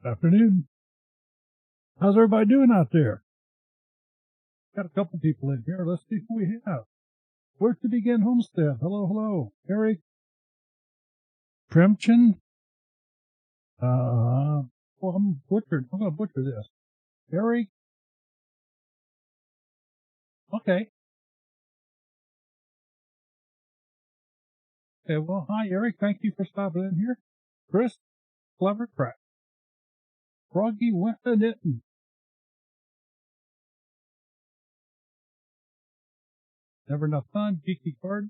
Afternoon. How's everybody doing out there? Got a couple people in here. Let's see who we have. Where to begin Homestead? Hello, hello. Eric Primchin. I'm going to butcher this. Eric. Okay. Okay, well, hi, Eric. Thank you for stopping in here. Chris, Clever Crack. Froggy went to knitting. Never enough time. Geeky Garden.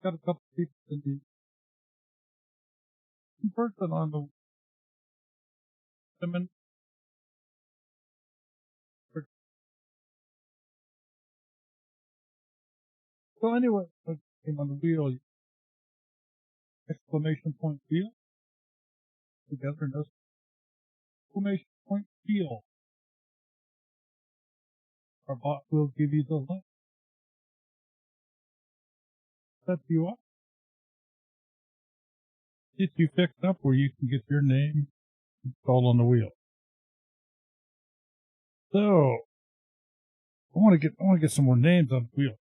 Got a couple people in the person on the women. So anyway, came on the wheel. Exclamation point wheel. Together, no exclamation point wheel. Our bot will give you the link. Set you up. Get you fixed up where you can get your name installed on the wheel. So I want to get some more names on the wheel.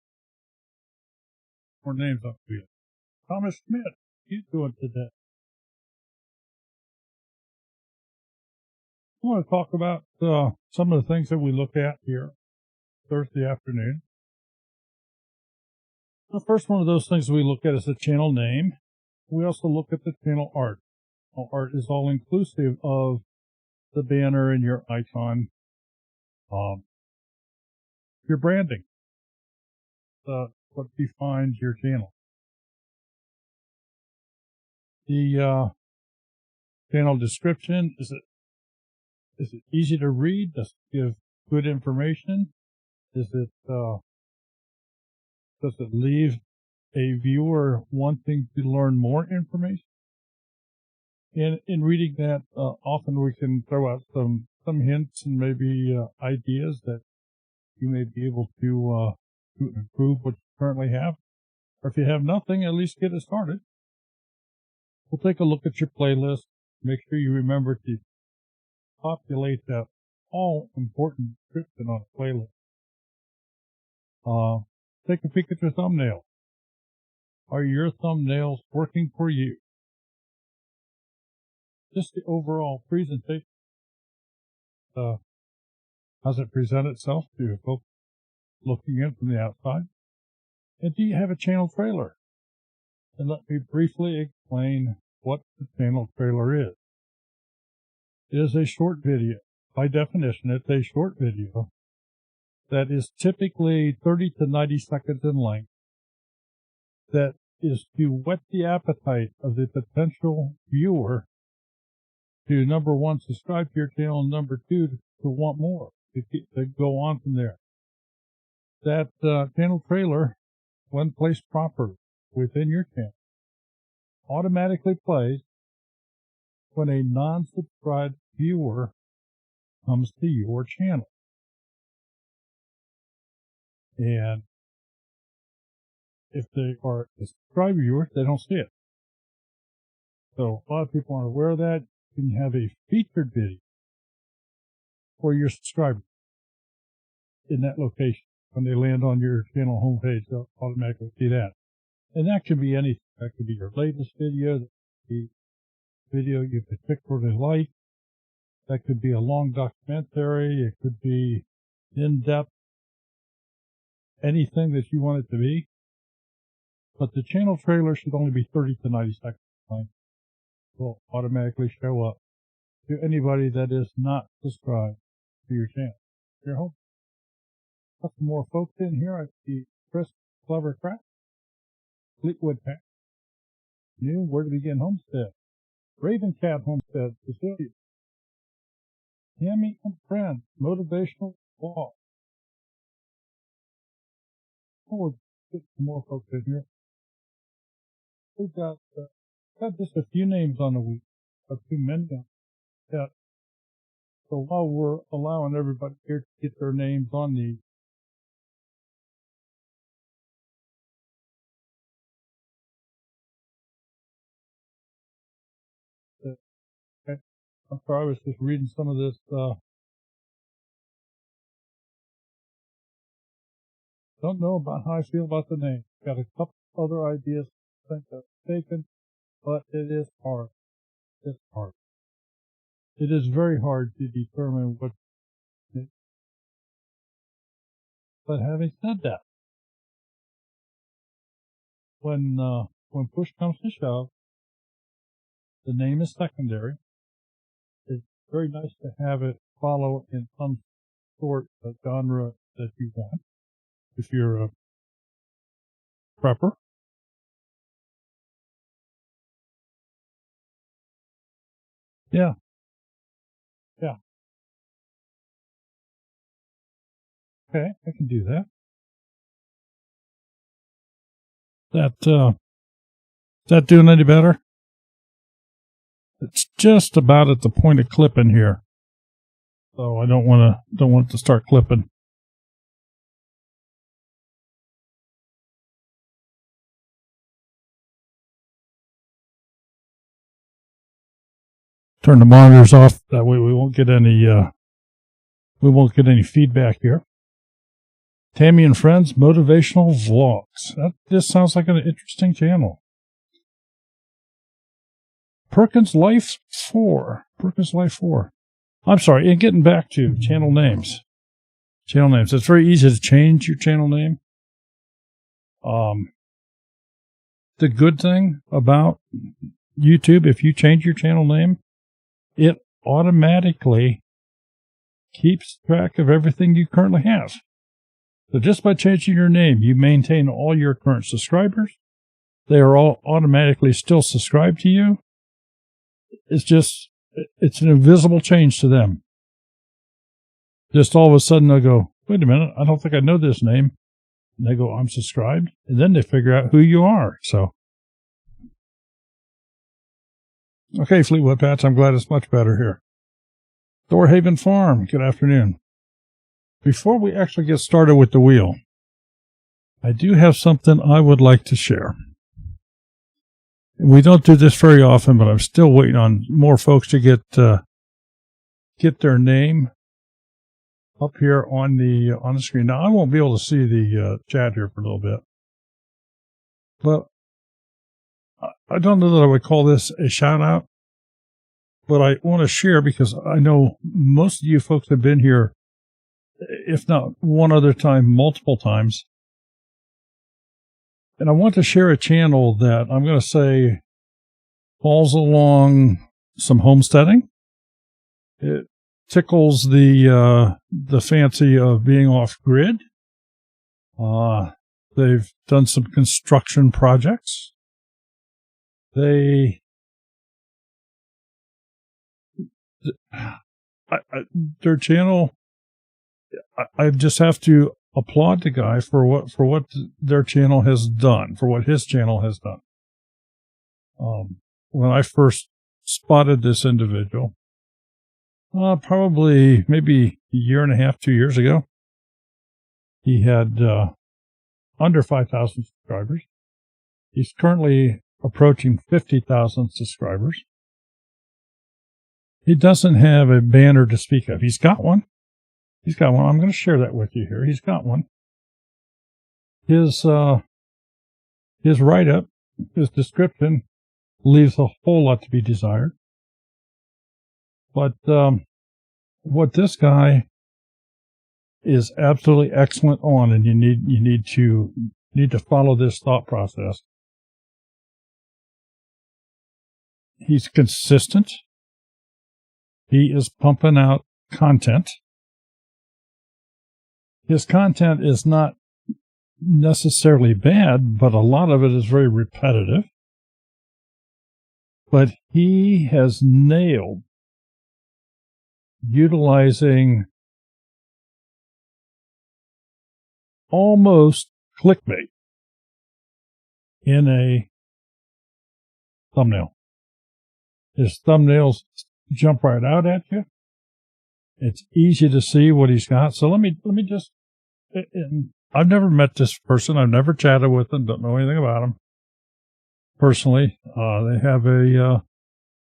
More names on the wheel. Thomas Schmidt, how you doing today? I want to talk about some of the things that we look at here Thursday afternoon. The first one of those things we look at is the channel name. We also look at the channel art. Art is all inclusive of the banner and your icon, your branding, what defines your channel. The channel description, is it easy to read? Does it give good information? Does it leave a viewer wanting to learn more information? And in reading that, often we can throw out some hints and maybe ideas that you may be able to improve what you currently have. Or if you have nothing, at least get it started. We'll take a look at your playlist. Make sure you remember to populate that all-important description on a playlist. Take a peek at your thumbnail. Are your thumbnails working for you? Just the overall presentation. How's it present itself to folks looking in from the outside? And do you have a channel trailer? And let me briefly explain what the channel trailer is. It is a short video. By definition, it's a short video that is typically 30 to 90 seconds in length, that is to whet the appetite of the potential viewer to, number one, subscribe to your channel, and number two, to want more, to go on from there. That channel trailer, when placed properly within your channel, automatically plays when a non-subscribed viewer comes to your channel. And if they are a subscribed viewer, they don't see it. So a lot of people aren't aware of that. You can have a featured video for your subscribers in that location. When they land on your channel homepage, they'll automatically see that. And that could be anything. That could be your latest video. That could be a video you particularly like. That could be a long documentary. It could be in-depth, anything that you want it to be. But the channel trailer should only be 30 to 90 seconds long. It will automatically show up to anybody that is not subscribed to your channel. Your home. Got some more folks in here. I see Chris, Clever Crack, Fleetwood Pack, New Where to Begin Homestead, Raven Cat Homestead, Cecilia, Tammy and Friends, Motivational Walk. Oh, we'll get some more folks in here. We've got just a few names on the week, a few men down. Yeah. So while we're allowing everybody here to get their names on the I'm sorry, I was just reading some of this. Don't know about how I feel about the name. Got a couple other ideas I think I've taken, but it is hard. It's hard. It is very hard to determine what. But having said that, when push comes to shove, the name is secondary. It's very nice to have it follow in some sort of genre that you want. If you're a prepper, yeah, okay, I can do that. That doing any better? It's just about at the point of clipping here, so I don't want it to start clipping. Turn the monitors off. That way we won't get any feedback here. Tammy and Friends Motivational Vlogs. This sounds like an interesting channel. Perkins Life 4. I'm sorry, and getting back to channel names. It's very easy to change your channel name. The good thing about YouTube, if you change your channel name, it automatically keeps track of everything you currently have. So just by changing your name, you maintain all your current subscribers. They are all automatically still subscribed to you. It's an invisible change to them. Just all of a sudden they'll go, wait a minute, I don't think I know this name. And they go, I'm subscribed. And then they figure out who you are. So, okay, Fleetwood Pats, I'm glad it's much better here. Thorhaven Farm, good afternoon. Before we actually get started with the wheel, I do have something I would like to share. We don't do this very often, but I'm still waiting on more folks to get their name up here on the screen. Now, I won't be able to see the chat here for a little bit, but I don't know that I would call this a shout out, but I want to share because I know most of you folks have been here, if not one other time, multiple times. And I want to share a channel that I'm going to say falls along some homesteading. It tickles the fancy of being off grid. They've done some construction projects. Their channel, I just have to applaud the guy for what their channel has done, for what his channel has done. When I first spotted this individual, probably maybe a year and a half, 2 years ago, he had under 5,000 subscribers. He's currently approaching 50,000 subscribers. He doesn't have a banner to speak of. He's got one. I'm going to share that with you here. He's got one. His write-up, his description leaves a whole lot to be desired. But what this guy is absolutely excellent on, and you need to follow this thought process. He's consistent. He is pumping out content. His content is not necessarily bad, but a lot of it is very repetitive. But he has nailed utilizing almost clickbait in a thumbnail. His thumbnails jump right out at you. It's easy to see what he's got. So let me just, I've never met this person. I've never chatted with them. Don't know anything about them personally. They have a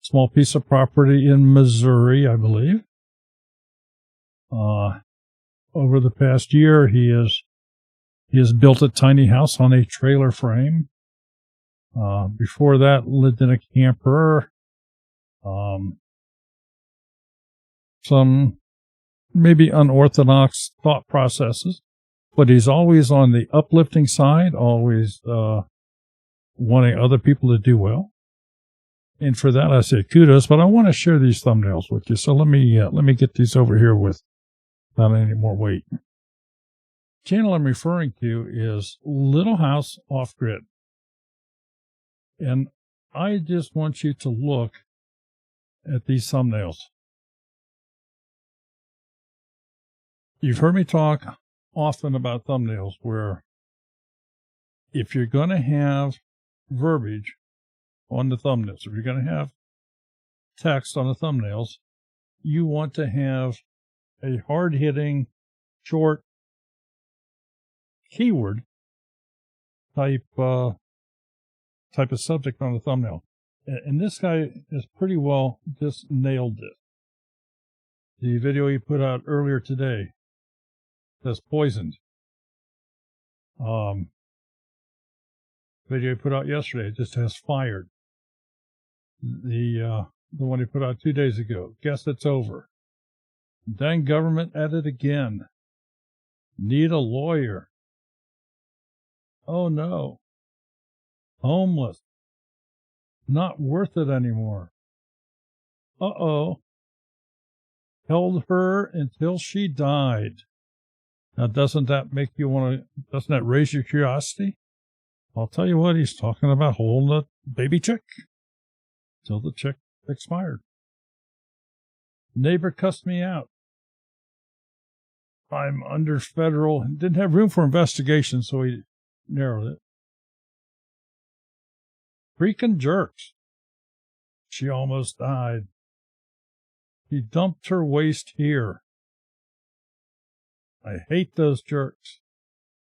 small piece of property in Missouri, I believe. Over the past year, he has built a tiny house on a trailer frame. Before that, lived in a camper. Some maybe unorthodox thought processes, but he's always on the uplifting side, always wanting other people to do well. And for that, I say kudos, but I want to share these thumbnails with you. So let me get these over here without any more weight. The channel I'm referring to is Little House Off Grid. And I just want you to look at these thumbnails. You've heard me talk often about thumbnails where if you're going to have verbiage on the thumbnails, if you're going to have text on the thumbnails, you want to have a hard-hitting, short, keyword type of subject on the thumbnail. And this guy has pretty well just nailed it. The video he put out earlier today says poisoned. Video he put out yesterday just has fired. The one he put out 2 days ago, guess it's over. Dang government at it again. Need a lawyer. Oh no. Homeless. Not worth it anymore. Uh-oh. Held her until she died. Now, doesn't that raise your curiosity? I'll tell you what, he's talking about holding a baby chick till the chick expired. Neighbor cussed me out. I'm under federal, didn't have room for investigation, so he narrowed it. Freaking jerks. She almost died. He dumped her waste here. I hate those jerks.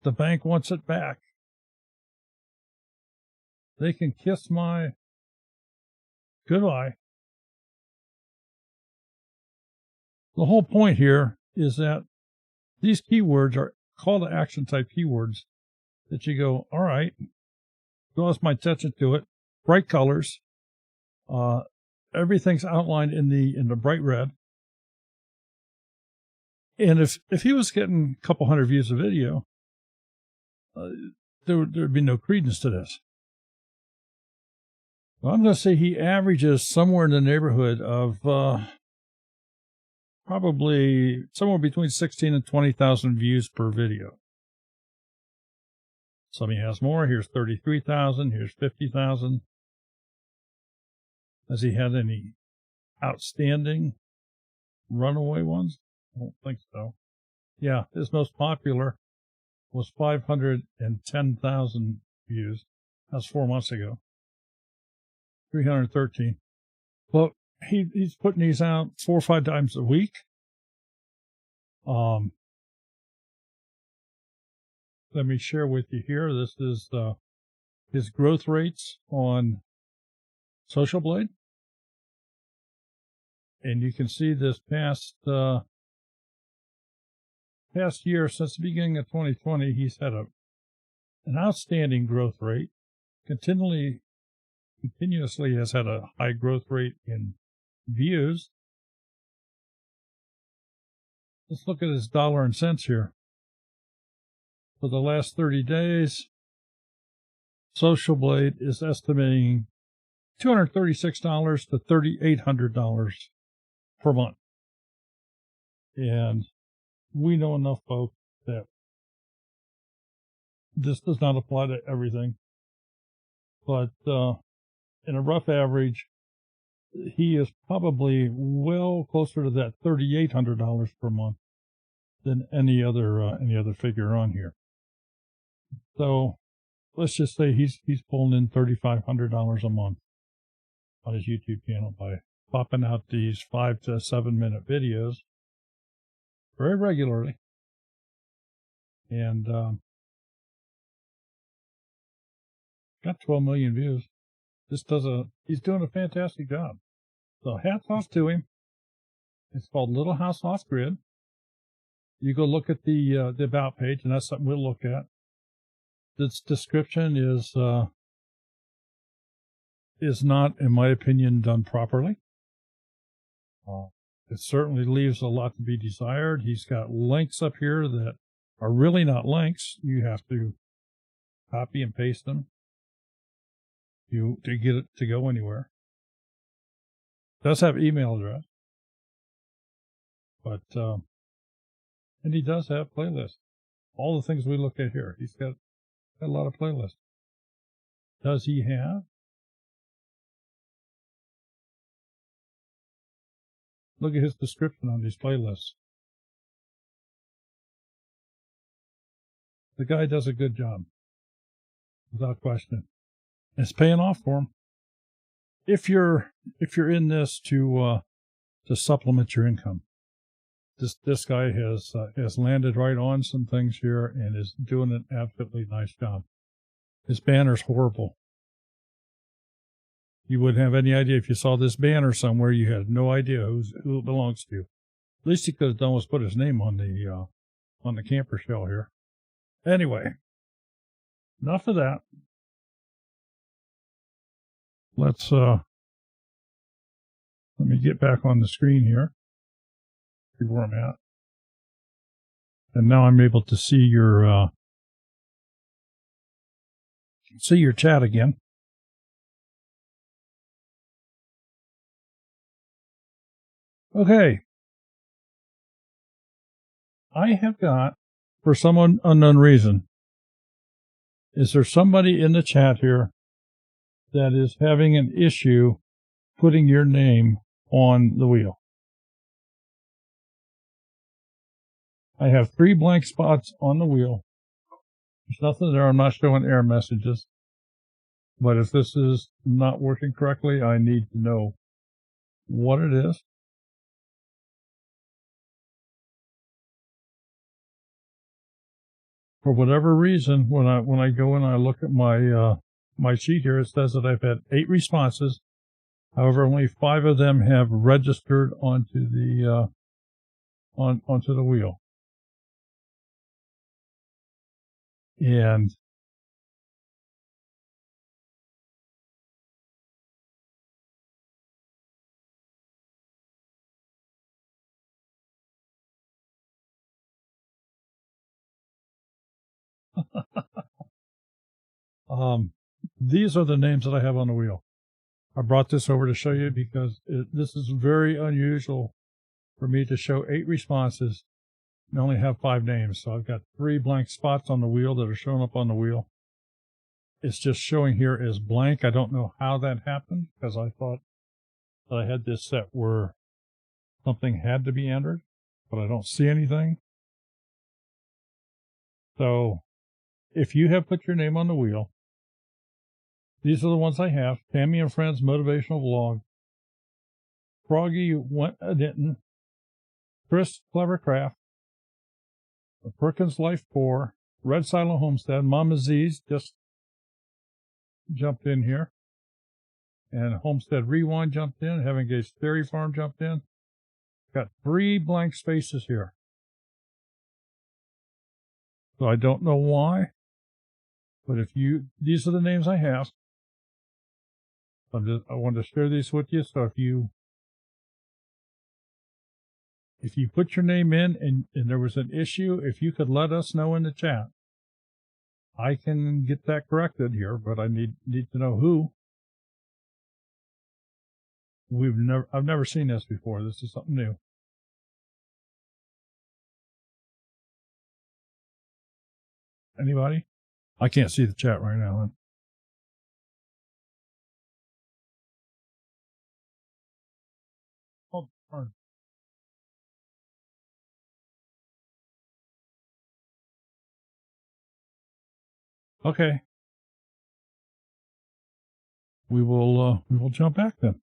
The bank wants it back. They can kiss my goodbye. The whole point here is that these keywords are call to action type keywords that you go, all right, draws my attention to it. Bright colors. Everything's outlined in the bright red. And if he was getting a couple hundred views a video, there'd be no credence to this. Well, I'm going to say he averages somewhere in the neighborhood of probably somewhere between 16 and 20,000 views per video. Some he has more. Here's 33,000. Here's 50,000. Has he had any outstanding runaway ones? I don't think so. Yeah, his most popular was 510,000 views. That was 4 months ago. 313. Well, he's putting these out 4 or 5 times a week. Let me share with you here. This is his growth rates on Social Blade. And you can see this past year, since the beginning of 2020, he's had an outstanding growth rate. Continuously has had a high growth rate in views. Let's look at his dollar and cents here. For the last 30 days, Social Blade is estimating $236 to $3,800 per month. And we know enough folks that this does not apply to everything. But in a rough average, he is probably well closer to that $3,800 per month than any other figure on here. So let's just say he's pulling in $3,500 a month on his YouTube channel by popping out these 5 to 7 minute videos very regularly. And got 12 million views. He's doing a fantastic job. So hats off to him. It's called Little House Off Grid. You go look at the About page, and that's something we'll look at. This description is not, in my opinion, done properly. It certainly leaves a lot to be desired. He's got links up here that are really not links. You have to copy and paste them to get it to go anywhere. It does have email address, but and he does have playlists. All the things we look at here, he's got a lot of playlists. Does he have? Look at his description on these playlists. The guy does a good job, without question. It's paying off for him. If you're in this to supplement your income, this guy has landed right on some things here and is doing an absolutely nice job. His banner's horrible. You wouldn't have any idea if you saw this banner somewhere. You had no idea who it belongs to. At least he could have done was put his name on the camper shell here. Anyway, enough of that. Let's let me get back on the screen here. See where I'm at. And now I'm able to see your chat again. Okay. I have got, for some unknown reason, is there somebody in the chat here that is having an issue putting your name on the wheel? I have 3 blank spots on the wheel. There's nothing there. I'm not showing error messages. But if this is not working correctly, I need to know what it is. For whatever reason, when I go in and I look at my sheet here, it says that I've had 8 responses. However, only 5 of them have registered onto the onto the wheel. And these are the names that I have on the wheel. I brought this over to show you because this is very unusual for me to show 8 responses and only have 5 names. So I've got 3 blank spots on the wheel that are showing up on the wheel. It's just showing here as blank. I don't know how that happened because I thought that I had this set where something had to be entered, but I don't see anything. So if you have put your name on the wheel, these are the ones I have. Tammy and Friends Motivational Vlog, Froggy Went a Denton, Chris Clevercraft, The Perkins Life 4, Red Silent Homestead, Mama Z's just jumped in here, and Homestead Rewind jumped in, Heaven Gates Dairy Farm jumped in. Got 3 blank spaces here. So I don't know why, but these are the names I have. I wanted to share these with you. So if you put your name in and there was an issue, if you could let us know in the chat, I can get that corrected here, but I need to know who. I've never seen this before. This is something new. Anybody? I can't see the chat right now. Oh, darn. Okay. We will jump back then.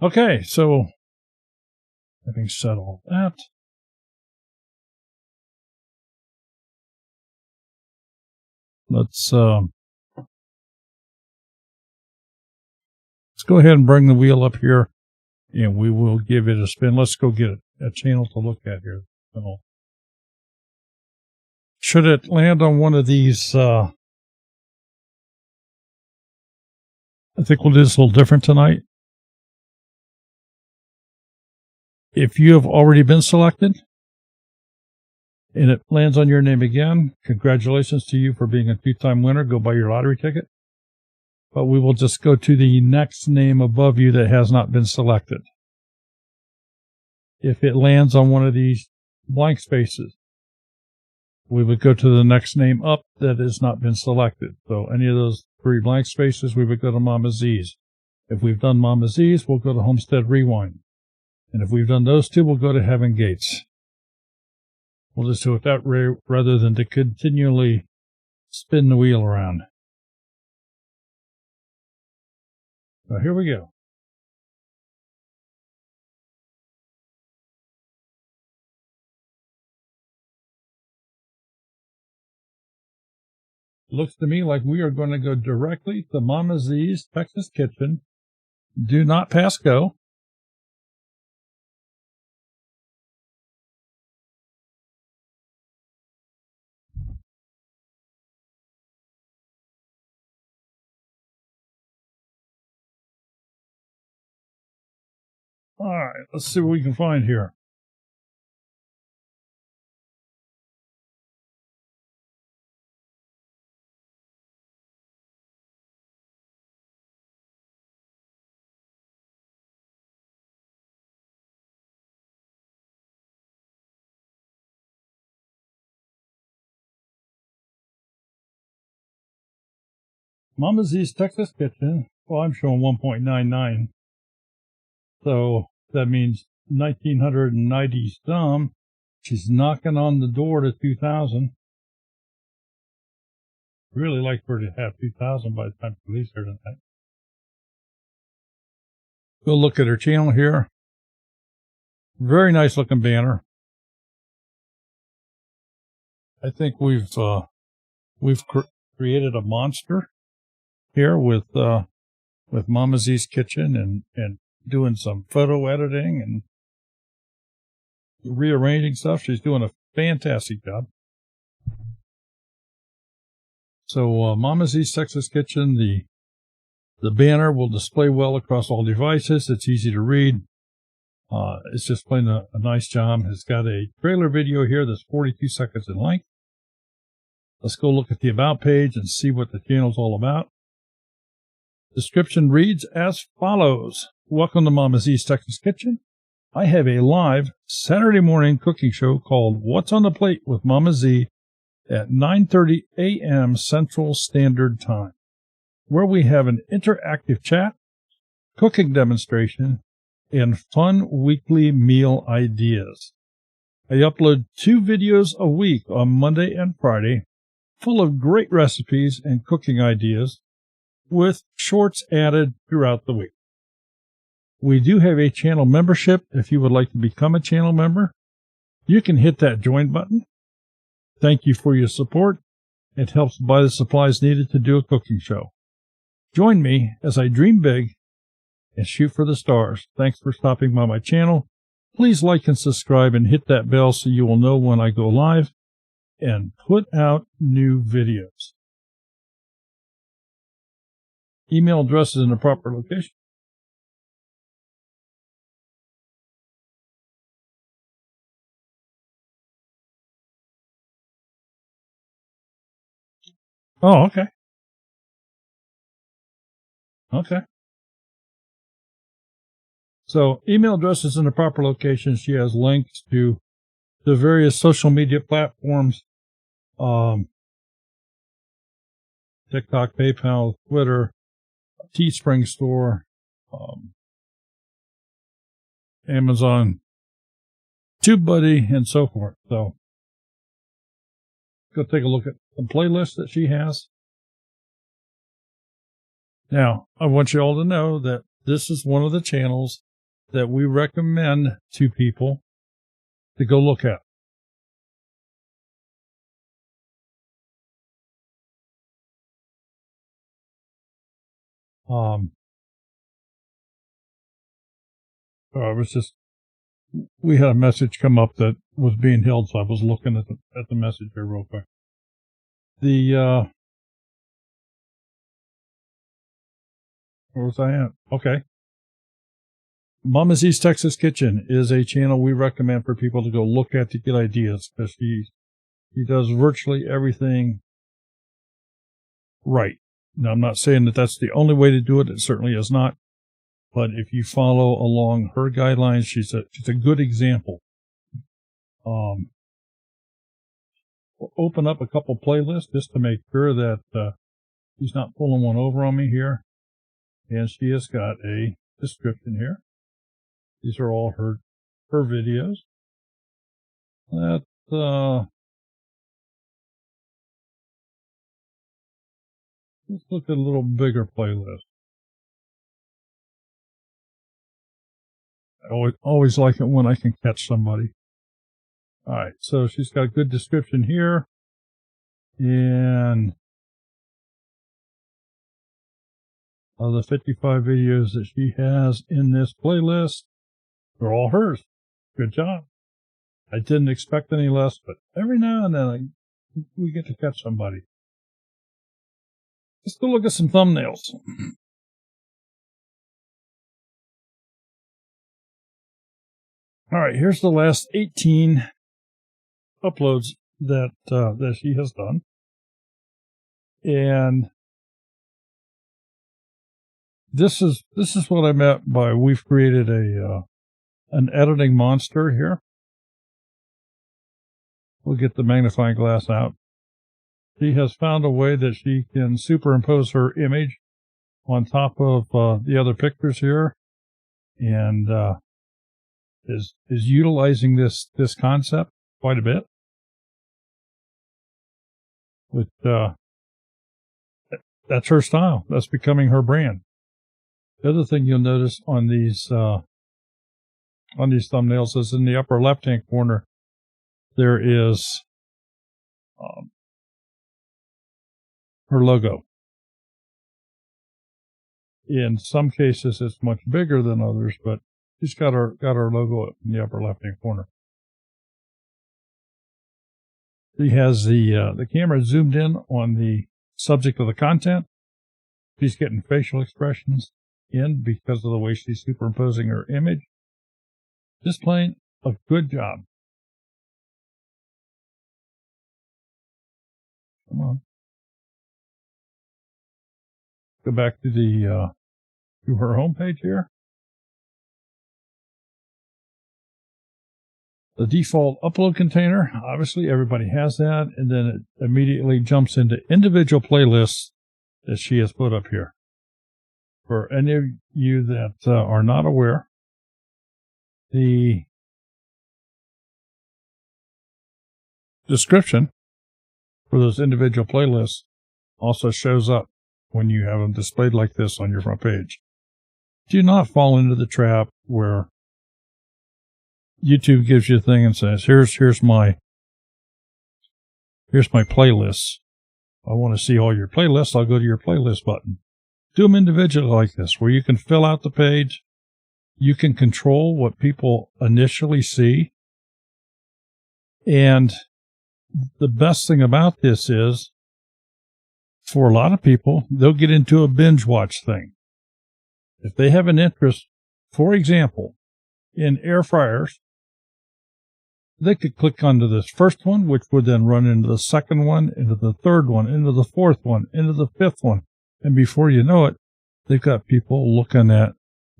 Okay, so having said all that, Let's go ahead and bring the wheel up here, and we will give it a spin. Let's go get a channel to look at here. Should it land on one of these, I think we'll do this a little different tonight. If you have already been selected and it lands on your name again, congratulations to you for being a 2-time winner. Go buy your lottery ticket. But we will just go to the next name above you that has not been selected. If it lands on one of these blank spaces, we would go to the next name up that has not been selected. So any of those 3 blank spaces, we would go to Mama Z's. If we've done Mama Z's, we'll go to Homestead Rewind. And if we've done those 2, we'll go to Heaven Gates. We'll just do it that way rather than to continually spin the wheel around. So here we go. Looks to me like we are going to go directly to Mama Z's Texas Kitchen. Do not pass go. All right, let's see what we can find here. Mama Z's Texas Kitchen. Well, I'm showing 1.99. So that means 1990 some. She's knocking on the door to 2000. Really like for her to have 2000 by the time she leaves here tonight. Go look at her channel here. Very nice looking banner. I think we've created a monster here with Mama Z's Kitchen and doing some photo editing and rearranging stuff. She's doing a fantastic job. So Mama Z's Texas Kitchen, the banner will display well across all devices. It's easy to read. It's just playing a nice job. It's got a trailer video here that's 42 seconds in length. Let's go look at the About page and see what the channel's all about. Description reads as follows. Welcome to Mama Z's Texas Kitchen. I have a live Saturday morning cooking show called What's on the Plate with Mama Z at 9:30 a.m. Central Standard Time, where we have an interactive chat, cooking demonstration, and fun weekly meal ideas. I upload 2 videos a week on Monday and Friday, full of great recipes and cooking ideas, with shorts added throughout the week. We do have a channel membership. If you would like to become a channel member, you can hit that join button. Thank you for your support. It helps buy the supplies needed to do a cooking show. Join me as I dream big and shoot for the stars. Thanks for stopping by my channel. Please like and subscribe and hit that bell so you will know when I go live and put out new videos. Email address is in the proper location. Oh, okay. Okay. So email address is in the proper location. She has links to the various social media platforms, TikTok, PayPal, Twitter, Teespring store, Amazon, TubeBuddy, and so forth. So go take a look at the playlist that she has. Now, I want you all to know that this is one of the channels that we recommend to people to go look at. We had a message come up that was being held, so I was looking at the message here real quick. Where was I at? Okay. Mama Z's Texas Kitchen is a channel we recommend for people to go look at to get ideas, because she does virtually everything right. Now, I'm not saying that that's the only way to do it. It certainly is not. But if you follow along her guidelines, she's a good example. We'll open up a couple playlists just to make sure that she's not pulling one over on me here. And she has got a description here. These are all her videos. Let's look at a little bigger playlist. I always like it when I can catch somebody. All right, so she's got a good description here. And of the 55 videos that she has in this playlist, they're all hers. Good job. I didn't expect any less, but every now and then we get to catch somebody. Let's go look at some thumbnails. All right, here's the last 18 uploads that she has done. And this is what I meant by we've created an editing monster here. We'll get the magnifying glass out. She has found a way that she can superimpose her image on top of the other pictures here, and is utilizing this concept quite a bit. With that's her style. That's becoming her brand. The other thing you'll notice on these thumbnails is in the upper left-hand corner there is her logo. In some cases, it's much bigger than others, but she's got her logo in the upper left-hand corner. She has the camera zoomed in on the subject of the content. She's getting facial expressions in because of the way she's superimposing her image. Just plain a good job. Come on. Go back to to her homepage here. The default upload container, obviously everybody has that, and then it immediately jumps into individual playlists that she has put up here. For any of you that are not aware, the description for those individual playlists also shows up when you have them displayed like this on your front page. Do not fall into the trap where YouTube gives you a thing and says, here's my playlists. I want to see all your playlists. I'll go to your playlist button. Do them individually like this, where you can fill out the page. You can control what people initially see. And the best thing about this is, for a lot of people, they'll get into a binge watch thing. If they have an interest, for example, in air fryers, they could click onto this first one, which would then run into the second one, into the third one, into the fourth one, into the fifth one. And before you know it, they've got people looking at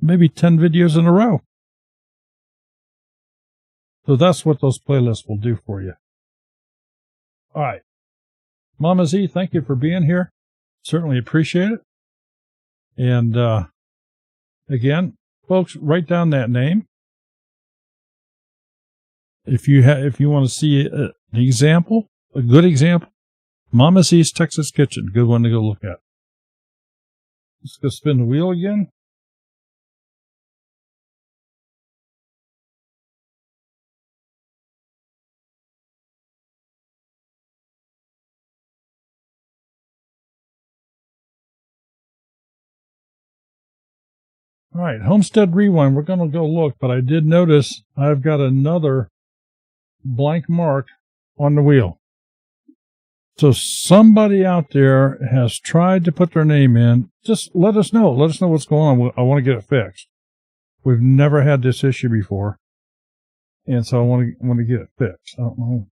maybe 10 videos in a row. So that's what those playlists will do for you. All right. Mama Z, thank you for being here. Certainly appreciate it. And again, folks, write down that name. If you want to see an example, a good example, Mama Z's Texas Kitchen, good one to go look at. Let's go spin the wheel again. All right, Homestead Rewind. We're going to go look, but I did notice I've got another blank mark on the wheel. So somebody out there has tried to put their name in. Just let us know. Let us know what's going on. I want to get it fixed. We've never had this issue before, and so I want to get it fixed. I don't know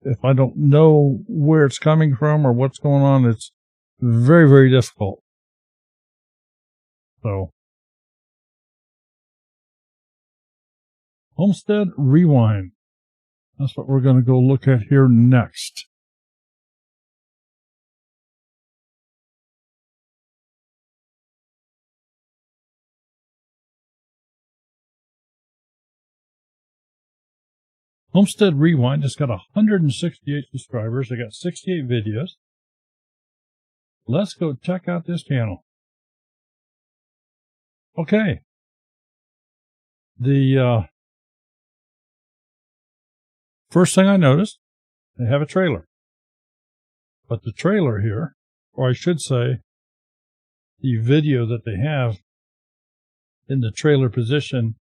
if I don't know where it's coming from or what's going on. It's very, very difficult. So, Homestead Rewind. That's what we're going to go look at here next. Homestead Rewind has got 168 subscribers. They got 68 videos. Let's go check out this channel. Okay. The first thing I noticed, they have a trailer. But the trailer here, or I should say, the video that they have in the trailer position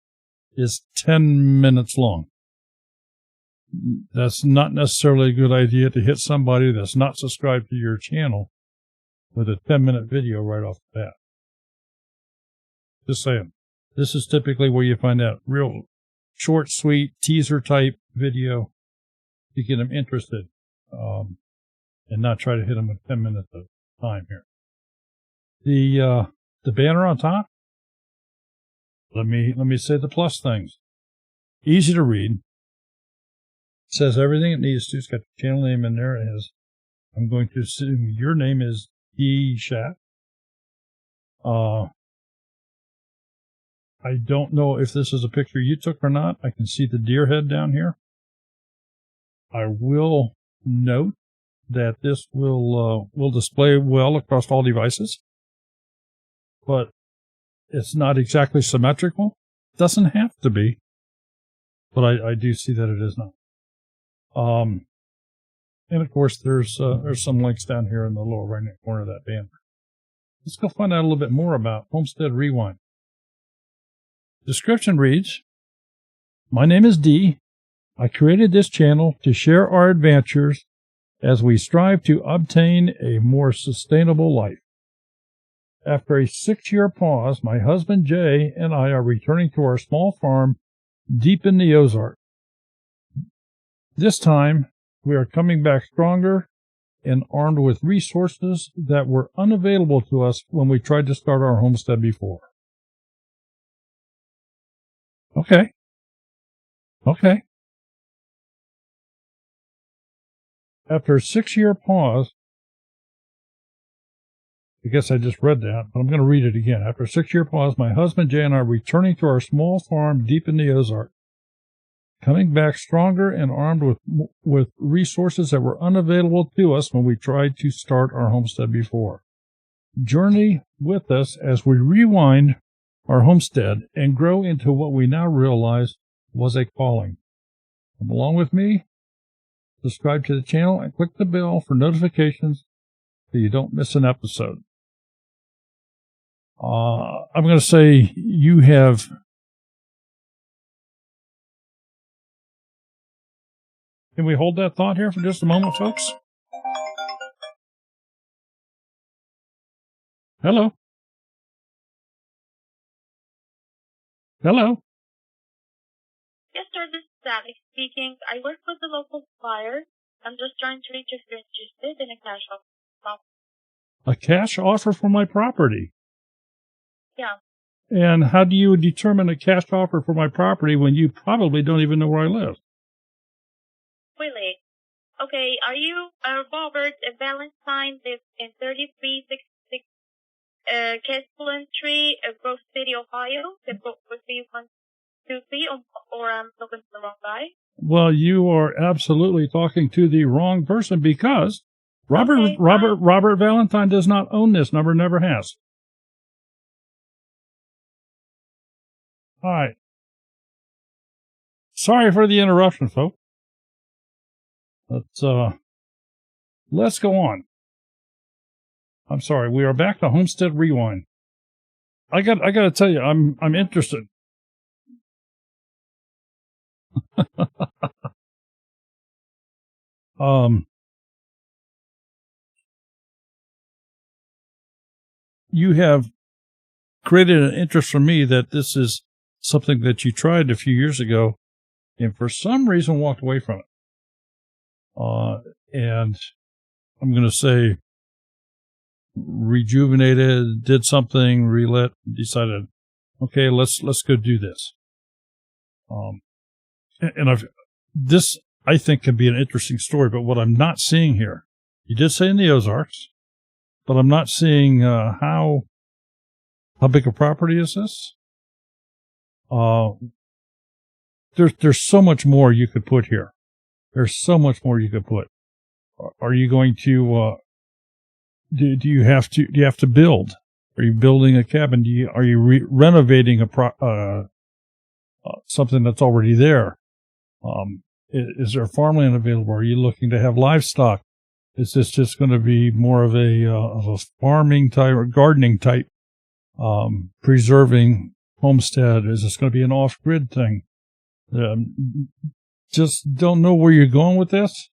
is 10 minutes long. That's not necessarily a good idea to hit somebody that's not subscribed to your channel with a 10-minute video right off the bat. Just saying. This is typically where you find that real short, sweet, teaser-type video to get them interested, and not try to hit them with 10 minutes of time here. The banner on top, let me say the plus things. Easy to read. It says everything it needs to. It's got the channel name in there. It has, I'm going to assume your name is D. Shat. I don't know if this is a picture you took or not. I can see the deer head down here. I will note that this will display well across all devices, but it's not exactly symmetrical. It doesn't have to be, but I do see that it is not. And of course, there's some links down here in the lower right-hand corner of that banner. Let's go find out a little bit more about Homestead Rewind. Description reads, my name is Dee. I created this channel to share our adventures as we strive to obtain a more sustainable life. After a 6-year pause, my husband Jay and I are returning to our small farm deep in the Ozarks. This time, we are coming back stronger and armed with resources that were unavailable to us when we tried to start our homestead before. Okay. After a 6-year pause, I guess I just read that, but I'm going to read it again. After a 6-year pause, my husband Jay and I are returning to our small farm deep in the Ozarks, coming back stronger and armed with resources that were unavailable to us when we tried to start our homestead before. Journey with us as we rewind our homestead and grow into what we now realize was a calling. Come along with me, subscribe to the channel, and click the bell for notifications so you don't miss an episode. I'm going to say you have... Can we hold that thought here for just a moment, folks? Hello? Hello? Yes, sir, this is Alex speaking. I work with the local buyer. I'm just trying to reach if you're interested in a cash offer. A cash offer for my property? Yeah. And how do you determine a cash offer for my property when you probably don't even know where I live? Really? Okay, are you Robert Valentine, lives in 3366 Kesselin Tree, Grove City, Ohio? Zip code 43123, or I'm talking to the wrong guy? Well, you are absolutely talking to the wrong person because Robert Valentine does not own this number, never has. All right. Sorry for the interruption, folks. Let's go on. I'm sorry. We are back to Homestead Rewind. I got to tell you, I'm interested. You have created an interest for me that this is something that you tried a few years ago and for some reason walked away from it. And I'm going to say rejuvenated, did something, relit, decided, okay, let's go do this. This I think can be an interesting story, but what I'm not seeing here, you did say in the Ozarks, but I'm not seeing how big a property is this? There's so much more you could put here. There's so much more you could put. Are you going to do you have to build? Are you building a cabin? Are you renovating something that's already there? Is there farmland available? Are you looking to have livestock? Is this just going to be more of a farming type or gardening type, preserving homestead? Is this going to be an off-grid thing? Just don't know where you're going with this.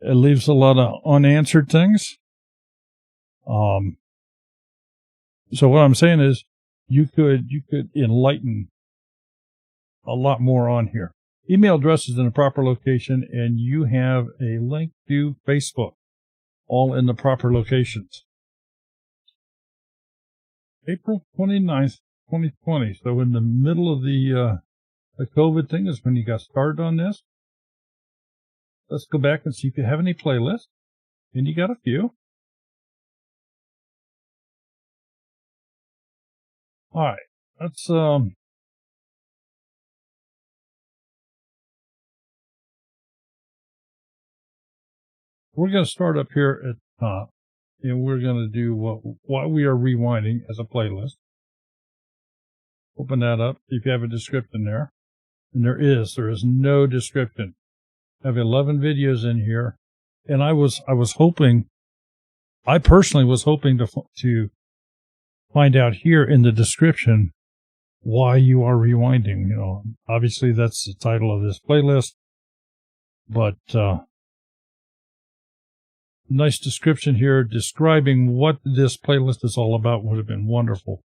It leaves a lot of unanswered things. So what I'm saying is you could enlighten a lot more on here. Email address is in the proper location, and you have a link to Facebook, all in the proper locations. April 29th, 2020. So in the middle of the COVID thing is when you got started on this. Let's go back and see if you have any playlists. And you got a few. All right. Let's we're going to start up here at the top, and we're going to do what we are rewinding as a playlist. Open that up. If you have a description there, and there is no description. I have 11 videos in here, and I personally was hoping to find out here in the description why you are rewinding. You know, obviously that's the title of this playlist, but nice description here describing what this playlist is all about would have been wonderful.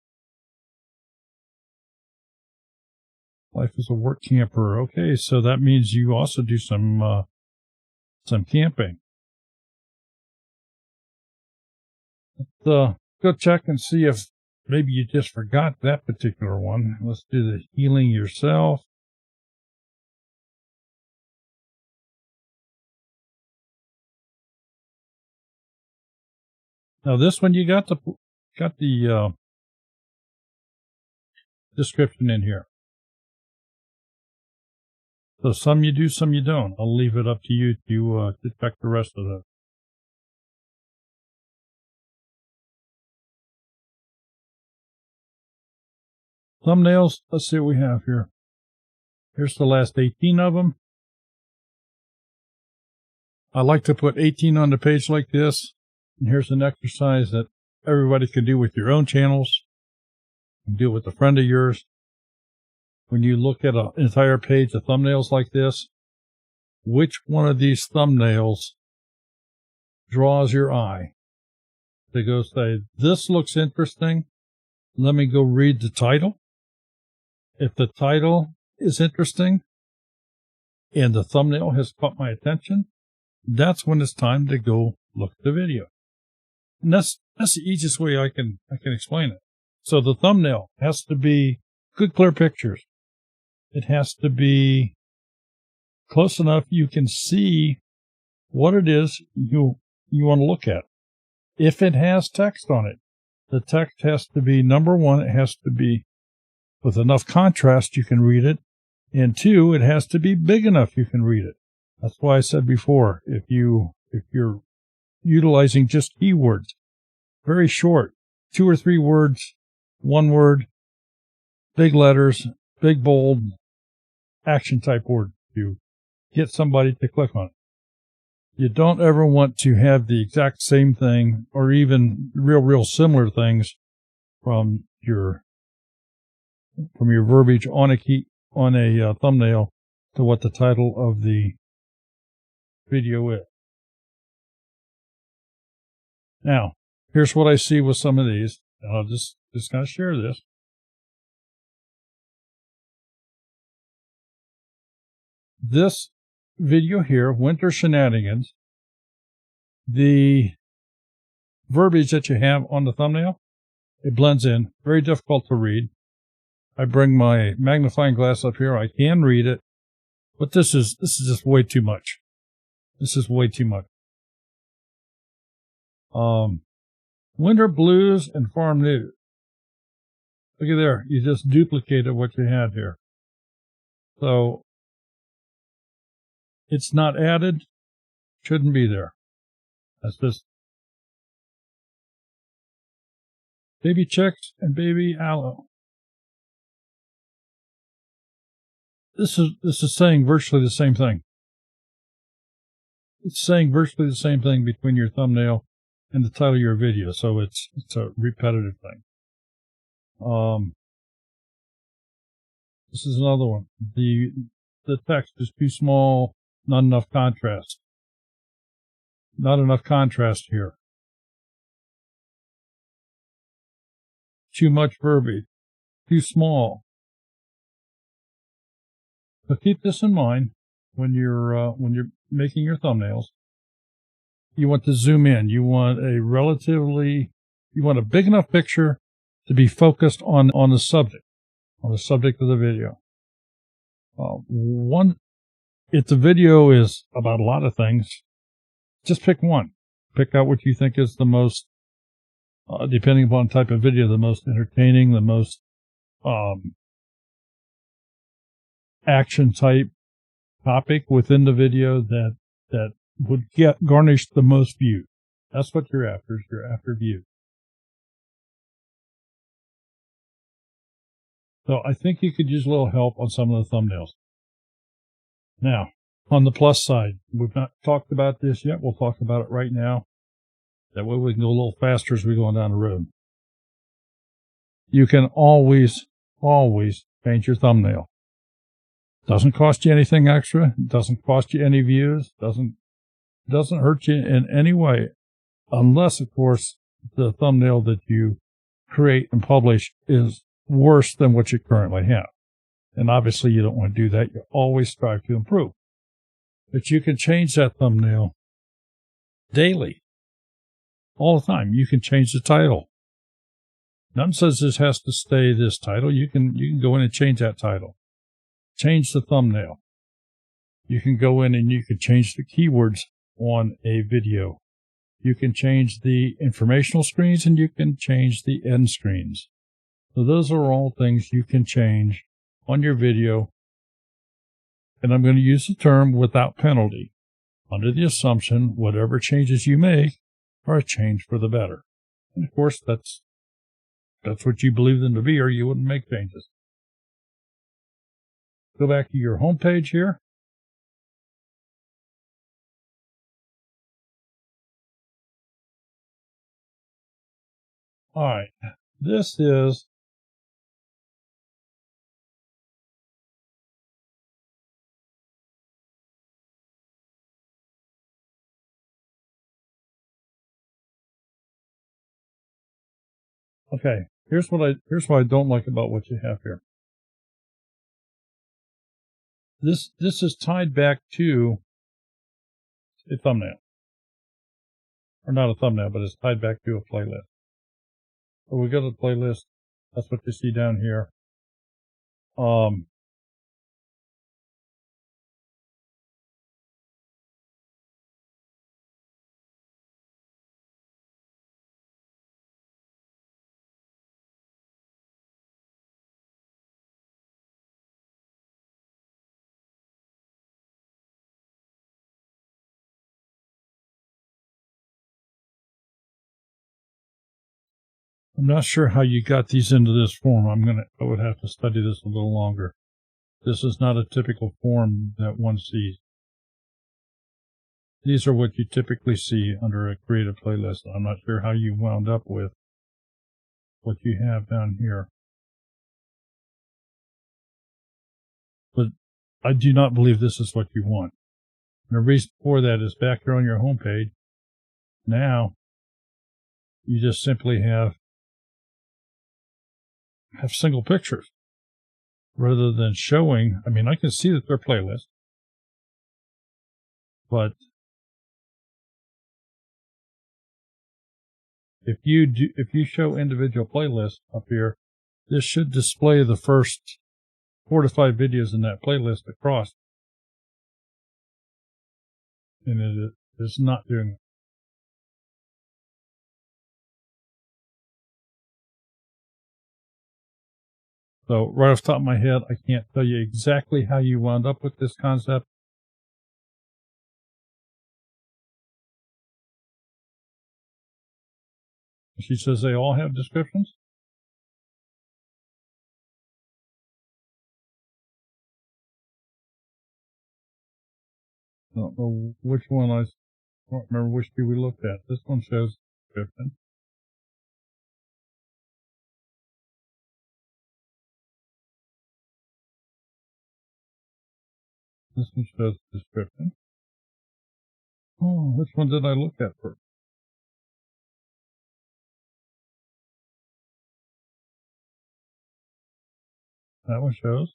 Life as a work camper. Okay, so that means you also do some camping. Let's go check and see if maybe you just forgot that particular one. Let's do the healing yourself. Now this one you got the description in here. So some you do, some you don't. I'll leave it up to you to check the rest of those. Thumbnails, let's see what we have here. Here's the last 18 of them. I like to put 18 on the page like this. And here's an exercise that everybody can do with your own channels. You can do it with a friend of yours. When you look at an entire page of thumbnails like this, which one of these thumbnails draws your eye? They go say, this looks interesting. Let me go read the title. If the title is interesting and the thumbnail has caught my attention, that's when it's time to go look at the video. And that's the easiest way I can explain it. So the thumbnail has to be good, clear pictures. It has to be close enough you can see what it is you want to look at. If it has text on it, the text has to be, number one, it has to be with enough contrast you can read it. And two, it has to be big enough you can read it. That's why I said before, if you're utilizing just keywords, very short, 2 or 3 words, 1 word, big letters, big bold, action type word to get somebody to click on it. You don't ever want to have the exact same thing or even real similar things from your from your verbiage on a thumbnail to what the title of the video is. Now, here's what I see with some of these, and I'll just kind of share this. This video here, Winter Shenanigans, the verbiage that you have on the thumbnail, it blends in, very difficult to read. I bring my magnifying glass up here, I can read it, but this is just way too much. This is way too much. Winter Blues and Farm News. Look at there, you just duplicated what you had here. So, it's not added, shouldn't be there. That's just baby chicks and baby aloe. This is saying virtually the same thing. It's saying virtually the same thing between your thumbnail and the title of your video, so it's a repetitive thing. This is another one. The text is too small, not enough contrast. Not enough contrast here. Too much verbiage. Too small. So keep this in mind when you're making your thumbnails. You want to zoom in. You want a big enough picture to be focused on the subject of the video. If the video is about a lot of things, just pick one. Pick out what you think is the most, depending upon the type of video, the most entertaining, the most action type topic within the video that would garnish the most views. That's what you're after. You're after views. So I think you could use a little help on some of the thumbnails. Now, on the plus side, we've not talked about this yet. We'll talk about it right now. That way we can go a little faster as we go on down the road. You can always change your thumbnail. Doesn't cost you anything extra. Doesn't cost you any views. Doesn't hurt you in any way. Unless, of course, the thumbnail that you create and publish is worse than what you currently have. And obviously you don't want to do that. You always strive to improve. But you can change that thumbnail daily, all the time. You can change the title. None says this has to stay this title. You can go in and change that title. Change the thumbnail. You can go in and you can change the keywords on a video. You can change the informational screens and you can change the end screens. So those are all things you can change on your video. And I'm going to use the term without penalty, under the assumption whatever changes you make are a change for the better. And of course, that's what you believe them to be, or you wouldn't make changes. Go back to your home page here. All right, this is okay. Here's what I don't like about what you have here. This is tied back to a thumbnail, or not a thumbnail, but it's tied back to a playlist. So we go to the playlist. That's what you see down here. I'm not sure how you got these into this form. I would have to study this a little longer. This is not a typical form that one sees. These are what you typically see under a creative playlist. I'm not sure how you wound up with what you have down here. I do not believe this is what you want. And the reason for that is back here on your home page. Now, you just simply have single pictures rather than showing. I mean, I can see that they're playlists, but if you show individual playlists up here, this should display the first 4 to 5 videos in that playlist across, and it is not doing it. So right off the top of my head, I can't tell you exactly how you wound up with this concept. She says they all have descriptions. I don't know which one I don't remember which two we looked at. This one shows description. This one shows description. Oh, which one did I look at first? That one shows.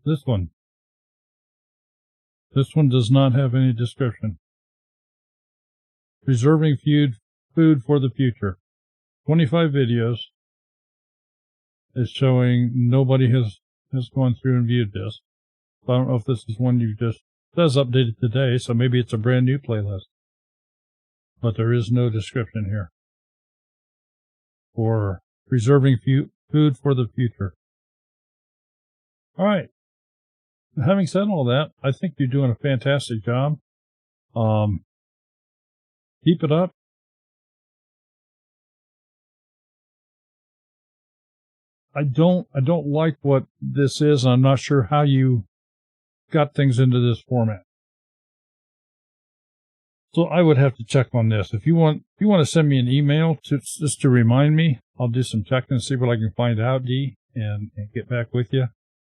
This one. This one does not have any description. Preserving food for the future. 25 videos. It's showing nobody has gone through and viewed this. So I don't know if this is one you just says updated today, so maybe it's a brand new playlist. But there is no description here for preserving food for the future. All right. Having said all that, I think you're doing a fantastic job. Keep it up. I don't like what this is. I'm not sure how you got things into this format. So I would have to check on this. If you want to send me an email just to remind me, I'll do some checking and see what I can find out, Dee, and get back with you.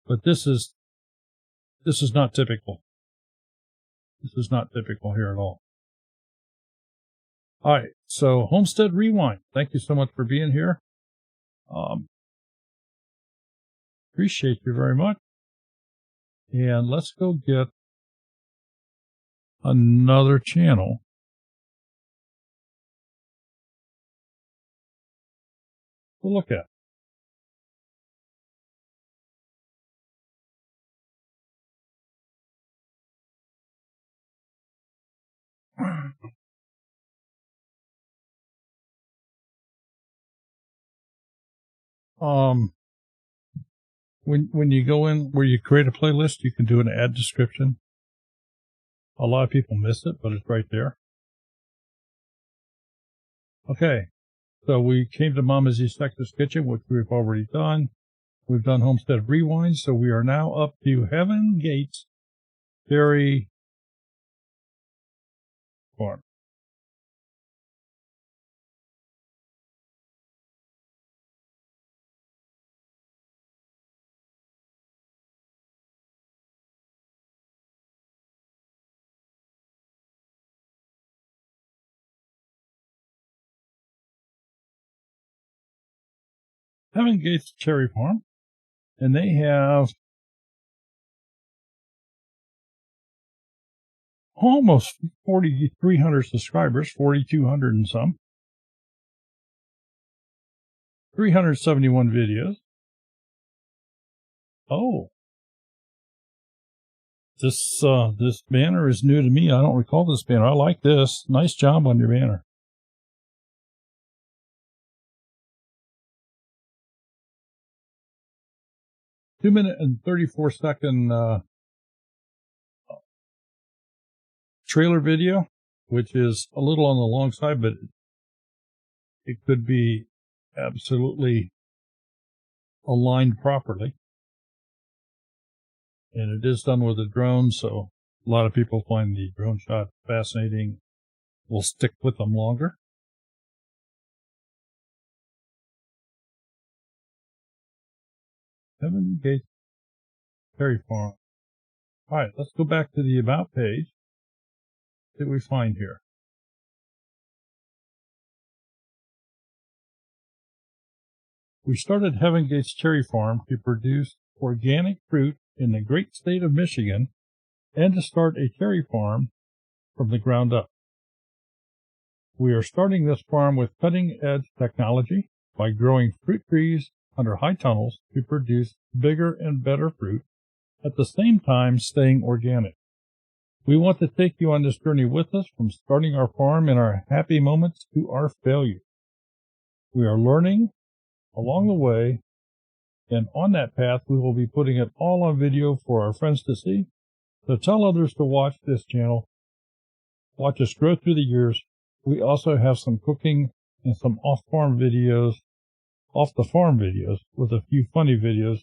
But this is not typical. This is not typical here at all. All right. So Homestead Rewind. Thank you so much for being here. Appreciate you very much. And let's go get another channel. To look at. When you go in where you create a playlist, you can do an add description. A lot of people miss it, but it's right there. Okay, so we came to Mama's East Texas Kitchen, which we've already done. We've done Homestead Rewind, so we are now up to Heaven Gates Dairy Farm. Heaven Gates Cherry Farm, and they have almost 4,300 subscribers, 4,200 and some, 371 videos. Oh, this banner is new to me. I don't recall this banner. I like this. Nice job on your banner. Two-minute and 34-second trailer video, which is a little on the long side, but it could be absolutely aligned properly. And it is done with a drone, so a lot of people find the drone shot fascinating, will stick with them longer. Heaven Gates Dairy Farm. All right, let's go back to the About page. What do we find here? We started Heaven Gates Cherry Farm to produce organic fruit in the great state of Michigan and to start a cherry farm from the ground up. We are starting this farm with cutting-edge technology by growing fruit trees under high tunnels to produce bigger and better fruit, at the same time staying organic. We want to take you on this journey with us from starting our farm in our happy moments to our failure. We are learning along the way, and on that path we will be putting it all on video for our friends to see. So tell others to watch this channel. Watch us grow through the years. We also have some cooking and some off-the-farm videos with a few funny videos.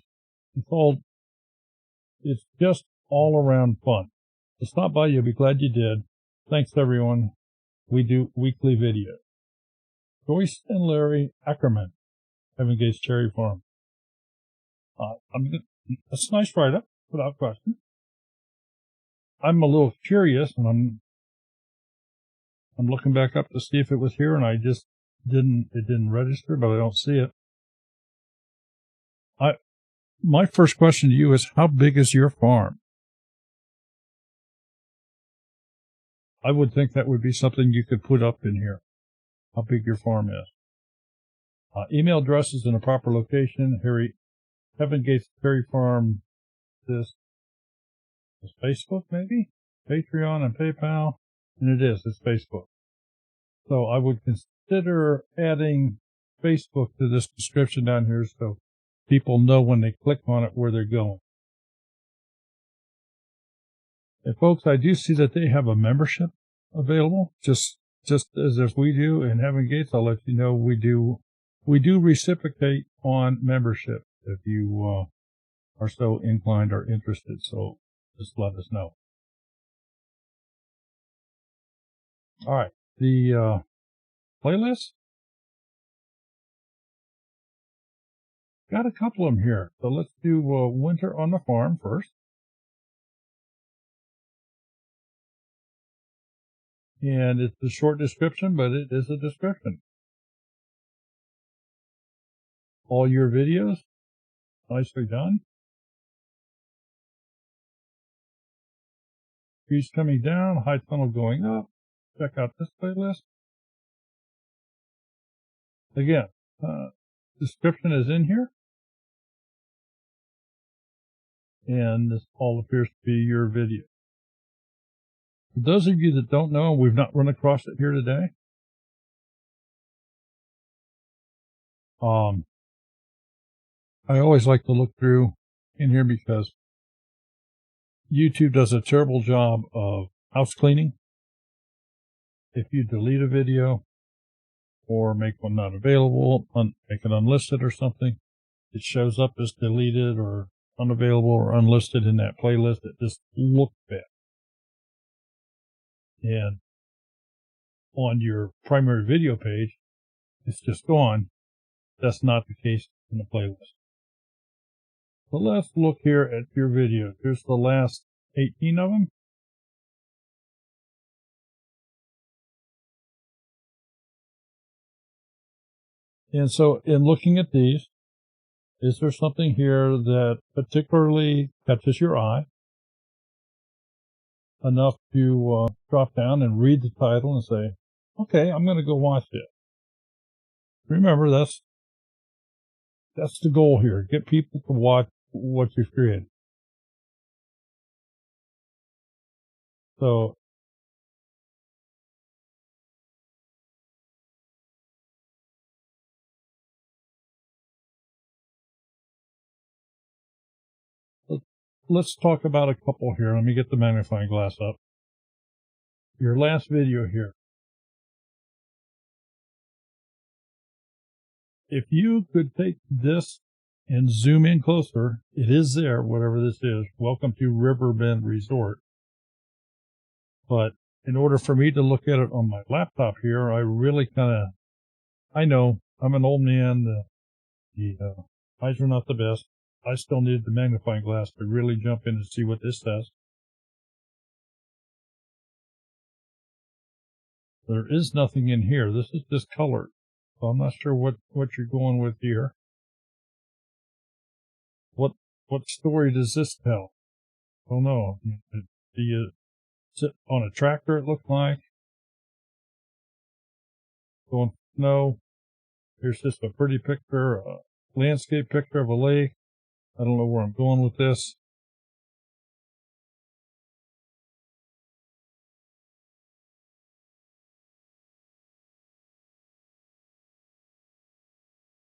It's just all around fun. So stop by, you'll be glad you did. Thanks everyone. We do weekly videos. Joyce and Larry Ackerman, Heaven Gates Cherry Farm. That's a nice write-up, without question. I'm a little curious, and I'm looking back up to see if it was here, and it didn't register, but I don't see it. My first question to you is, how big is your farm? I would think that would be something you could put up in here, how big your farm is. Email address is in a proper location. Heaven Gates Cherry Farm, this is Facebook maybe? Patreon and PayPal, and it's Facebook. So I would consider adding Facebook to this description down here so people know when they click on it where they're going. And folks, I do see that they have a membership available, just as if we do in Heaven Gates. I'll let you know we do reciprocate on membership if you are so inclined or interested. So just let us know. All right, the playlist. Got a couple of them here. So let's do Winter on the Farm first. And it's a short description, but it is a description. All your videos, nicely done. Trees coming down, high tunnel going up. Check out this playlist. Again, description is in here. And this all appears to be your video. For those of you that don't know, we've not run across it here today. I always like to look through in here because YouTube does a terrible job of house cleaning. If you delete a video or make one not available, make it unlisted or something, it shows up as deleted or unavailable or unlisted in that playlist. It just looks bad. And on your primary video page, it's just gone. That's not the case in the playlist. So let's look here at your videos. Here's the last 18 of them. And so in looking at these, is there something here that particularly catches your eye enough to drop down and read the title and say, okay, I'm going to go watch it? Remember, that's the goal here. Get people to watch what you've created. So let's talk about a couple here. Let me get the magnifying glass up. Your last video here. If you could take this and zoom in closer, it is there, whatever this is. Welcome to Riverbend Resort. But in order for me to look at it on my laptop here, I really I know I'm an old man. The eyes are not the best. I still needed the magnifying glass to really jump in and see what this says. There is nothing in here. This is just colored. So I'm not sure what you're going with here. What story does this tell? Oh no. Do you sit on a tractor, it looked like? Going snow. Here's just a pretty picture, a landscape picture of a lake. I don't know where I'm going with this.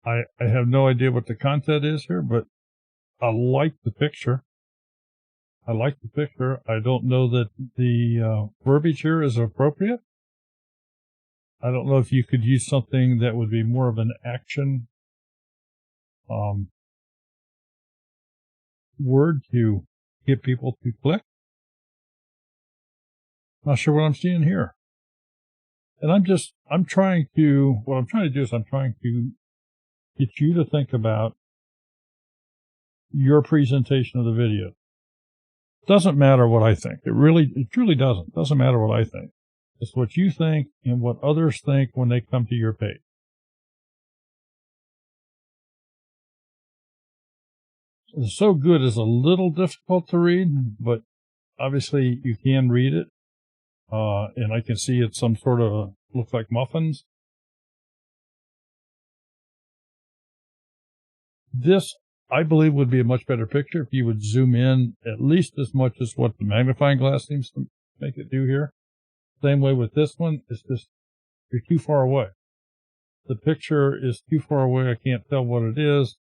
I have no idea what the content is here, but I like the picture. I like the picture. I don't know that the verbiage here is appropriate. I don't know if you could use something that would be more of an action word to get people to click. Not sure what I'm seeing here. And what I'm trying to do is I'm trying to get you to think about your presentation of the video. Doesn't matter what I think. It truly doesn't. Doesn't matter what I think. It's what you think and what others think when they come to your page. So Good is a little difficult to read, but obviously you can read it. And I can see it's some sort of, looks like muffins. This, I believe, would be a much better picture if you would zoom in at least as much as what the magnifying glass seems to make it do here. Same way with this one. It's just, you're too far away. The picture is too far away. I can't tell what it is.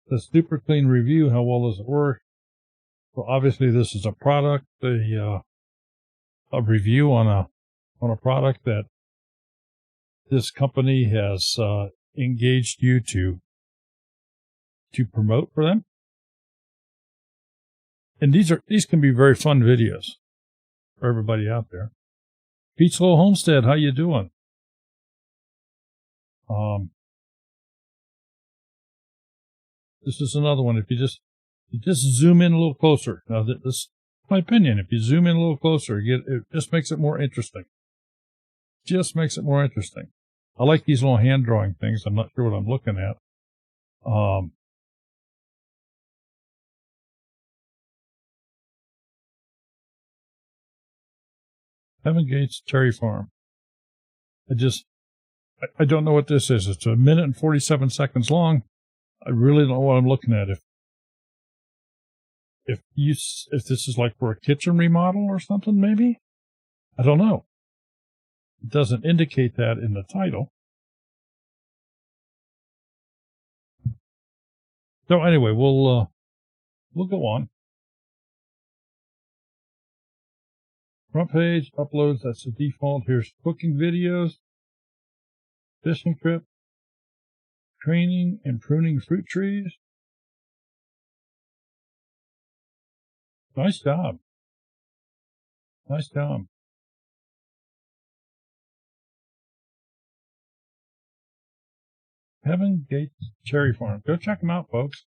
The super clean review. How well does it work? So obviously this is a product, a review on a product that this company has engaged you to promote for them. And these can be very fun videos for everybody out there. Peachlow Homestead, how you doing? This is another one. If you just zoom in a little closer. Now, this is my opinion. If you zoom in a little closer, it just makes it more interesting. Just makes it more interesting. I like these little hand drawing things. I'm not sure what I'm looking at. Heaven Gates Cherry Farm. I don't know what this is. It's 1 minute and 47 seconds long. I really don't know what I'm looking at. If this is like for a kitchen remodel or something, maybe? I don't know. It doesn't indicate that in the title. So anyway, we'll go on. Front page, uploads, that's the default. Here's cooking videos, fishing trip, training and pruning fruit trees. Nice job. Nice job. Heaven Gates Cherry Farm. Go check them out, folks.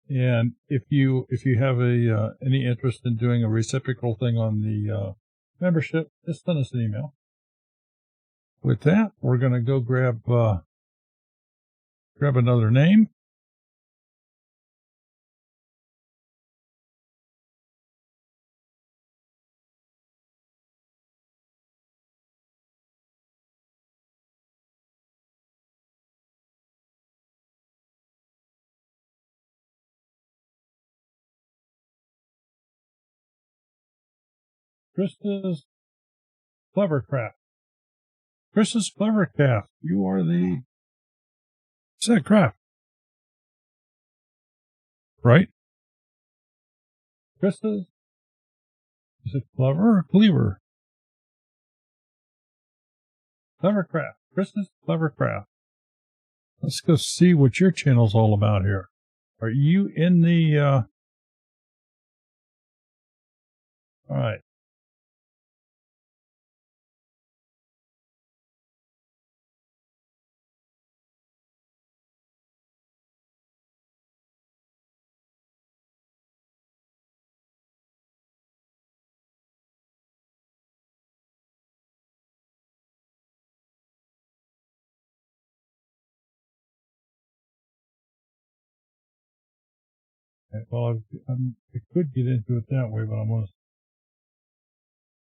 And if you have any interest in doing a reciprocal thing on the membership, just send us an email. With that, we're going to go grab another name. Krista's Clevercraft. Krista's Clevercraft. You are the set craft, right? Krista's. Is it Clever or Cleaver? Clevercraft. Krista's Clevercraft. Let's go see what your channel's all about here. Are you in the? All right. Okay, well, I could get into it that way, but I'm going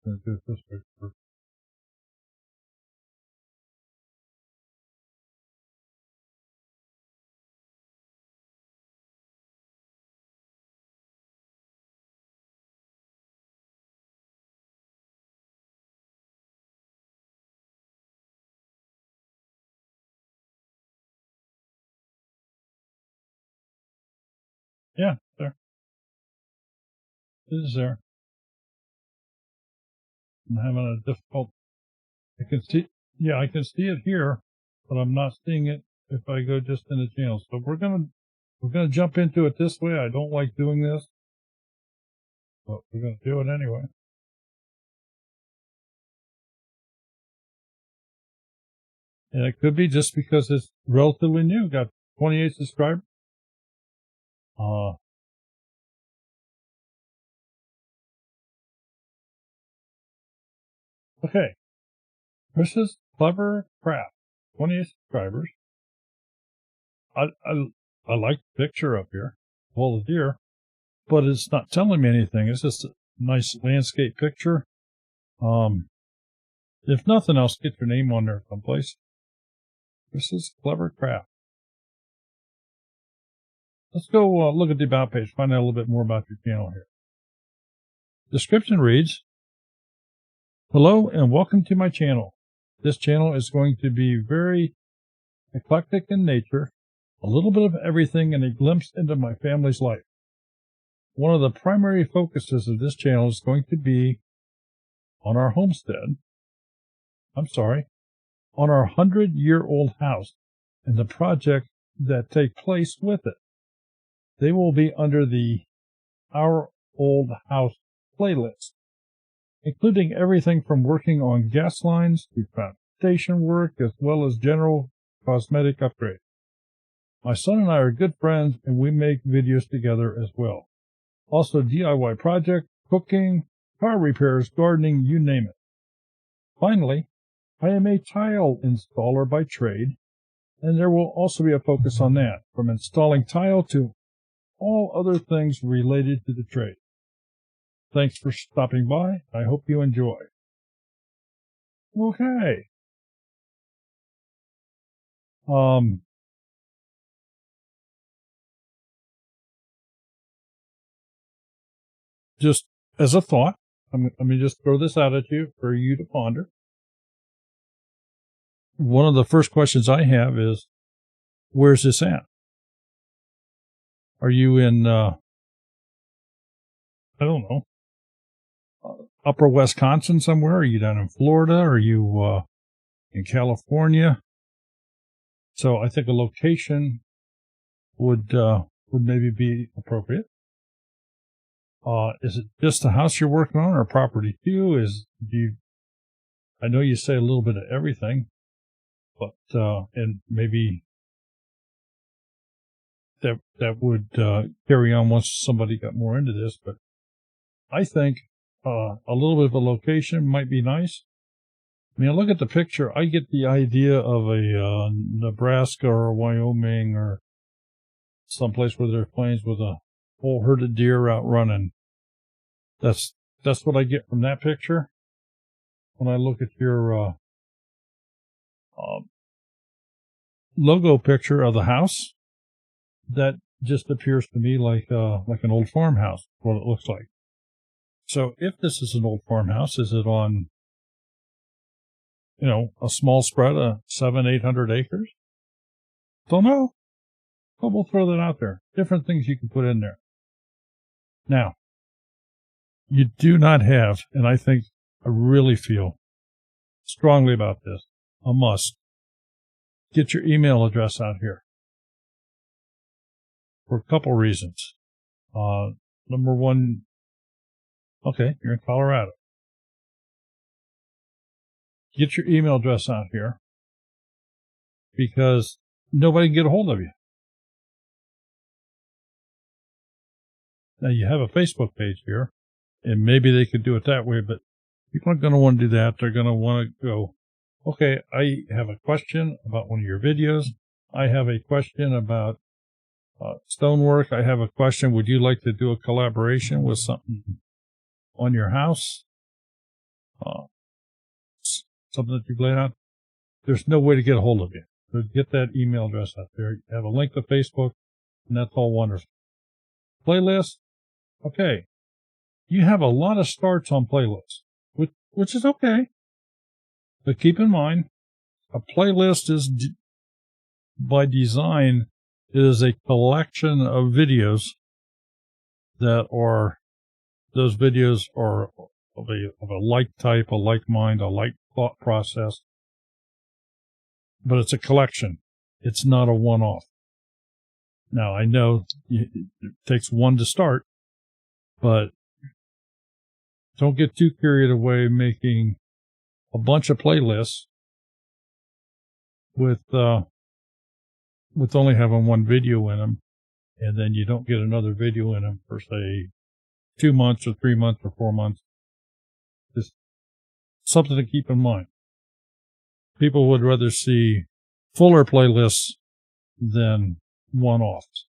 to do it this way first. Yeah, there. It is there. I'm having a difficult. I can see. Yeah, I can see it here, but I'm not seeing it if I go just in the channel. So we're gonna jump into it this way. I don't like doing this, but we're gonna do it anyway. And it could be just because it's relatively new. Got 28 subscribers. Okay. This is Clever Craft. 28 subscribers. I like the picture up here. Well, the deer, but it's not telling me anything. It's just a nice landscape picture. If nothing else, get your name on there someplace. This is Clever Craft. Let's go look at the About page, find out a little bit more about your channel here. Description reads, hello and welcome to my channel. This channel is going to be very eclectic in nature, a little bit of everything, and a glimpse into my family's life. One of the primary focuses of this channel is going to be on our homestead. On our 100-year-old house and the projects that take place with it. They will be under the Our Old House playlist, including everything from working on gas lines to foundation work as well as general cosmetic upgrades. My son and I are good friends and we make videos together as well. Also DIY projects, cooking, car repairs, gardening, you name it. Finally, I am a tile installer by trade, and there will also be a focus on that, from installing tile to all other things related to the trade. Thanks for stopping by. I hope you enjoy. Okay. Just as a thought, let me just throw this out at you for you to ponder. One of the first questions I have is, where's this at? Are you in, I don't know, upper Wisconsin somewhere? Are you down in Florida? Are you in California? So I think a location would maybe be appropriate. Is it just the house you're working on or property too? I know you say a little bit of everything, but, and maybe that would, carry on once somebody got more into this, but I think, a little bit of a location might be nice. I mean, look at the picture. I get the idea of a, Nebraska or Wyoming or someplace where there's plains with a whole herd of deer out running. That's what I get from that picture. When I look at your logo picture of the house, that just appears to me like an old farmhouse, what it looks like. So if this is an old farmhouse, is it on, a small spread of 700-800 acres? Don't know. But we'll throw that out there. Different things you can put in there. Now, you do not have, and I really feel strongly about this, a must. Get your email address out here. For a couple reasons. Number one, okay, you're in Colorado. Get your email address out here because nobody can get a hold of you. Now you have a Facebook page here, and maybe they could do it that way, but people aren't going to want to do that. They're going to want to go, okay, I have a question about one of your videos. I have a question about Stonework, I have a question. Would you like to do a collaboration with something on your house? Something that you've laid out? There's no way to get a hold of you. So get that email address out there. You have a link to Facebook, and that's all wonderful. Playlist, okay. You have a lot of starts on playlists, which is okay. But keep in mind, a playlist is, by design, is a collection of videos that are, those videos are of a like type, a like mind, a like thought process. But it's a collection. It's not a one-off. Now, I know it takes one to start, but don't get too carried away making a bunch of playlists with only having one video in them, and then you don't get another video in them for, say, 2 months or 3 months or 4 months. Just something to keep in mind. People would rather see fuller playlists than one-offs.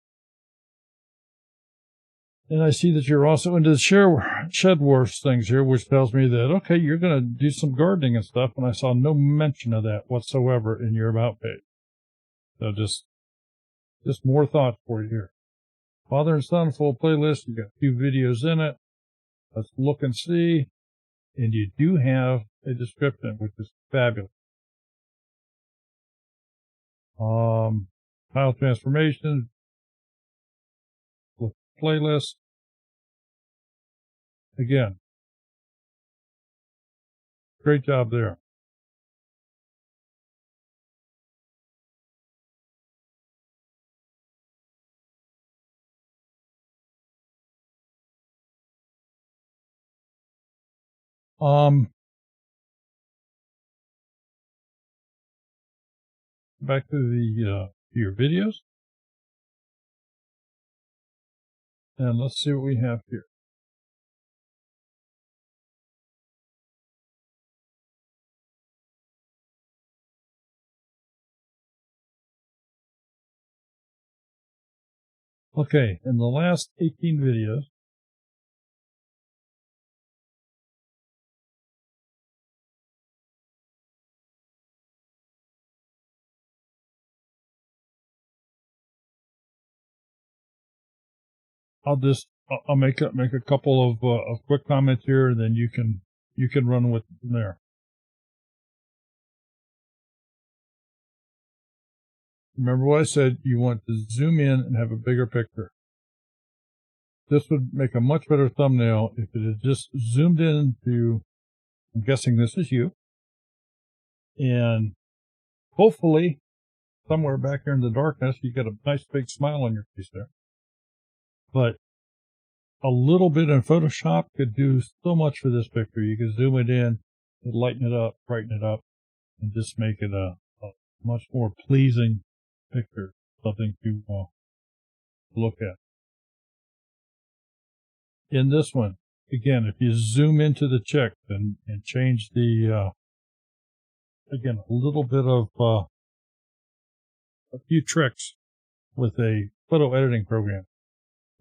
And I see that you're also into the shed wars things here, which tells me that, okay, you're going to do some gardening and stuff, and I saw no mention of that whatsoever in your About page. So just more thoughts for you here. Father and son full playlist. You got 2 videos in it. Let's look and see. And you do have a description, which is fabulous. Tile transformation, playlist. Again, great job there. Back to your videos. And let's see what we have here. Okay, in the last 18 videos, I'll make a couple of quick comments here, and then you can run with it from there. Remember what I said, you want to zoom in and have a bigger picture. This would make a much better thumbnail if it had just zoomed in to, I'm guessing this is you, and hopefully somewhere back here in the darkness you got a nice big smile on your face there. But a little bit in Photoshop could do so much for this picture. You could zoom it in, lighten it up, brighten it up, and just make it a much more pleasing picture, something to look at. In this one, again, if you zoom into the chick and change the, again, a little bit of a few tricks with a photo editing program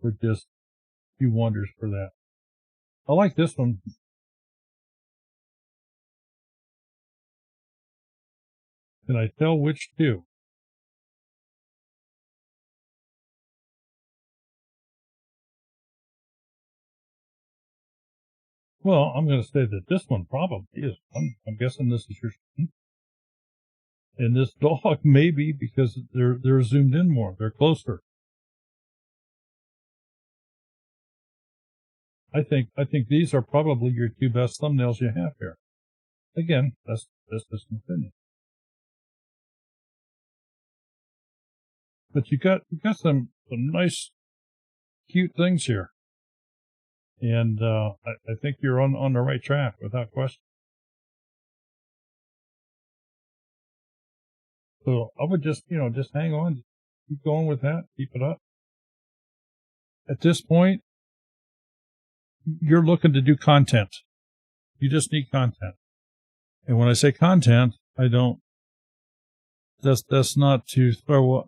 would just do wonders for that. I like this one. Can I tell which two? Well, I'm going to say that this one probably is. I'm guessing this is your son. And this dog maybe because they're zoomed in more. They're closer. I think these are probably your 2 best thumbnails you have here. Again, that's just an opinion. But you got some nice, cute things here. And I think you're on the right track without question. So I would just hang on, keep going with that, keep it up. At this point, you're looking to do content. You just need content. And when I say content, that's not to throw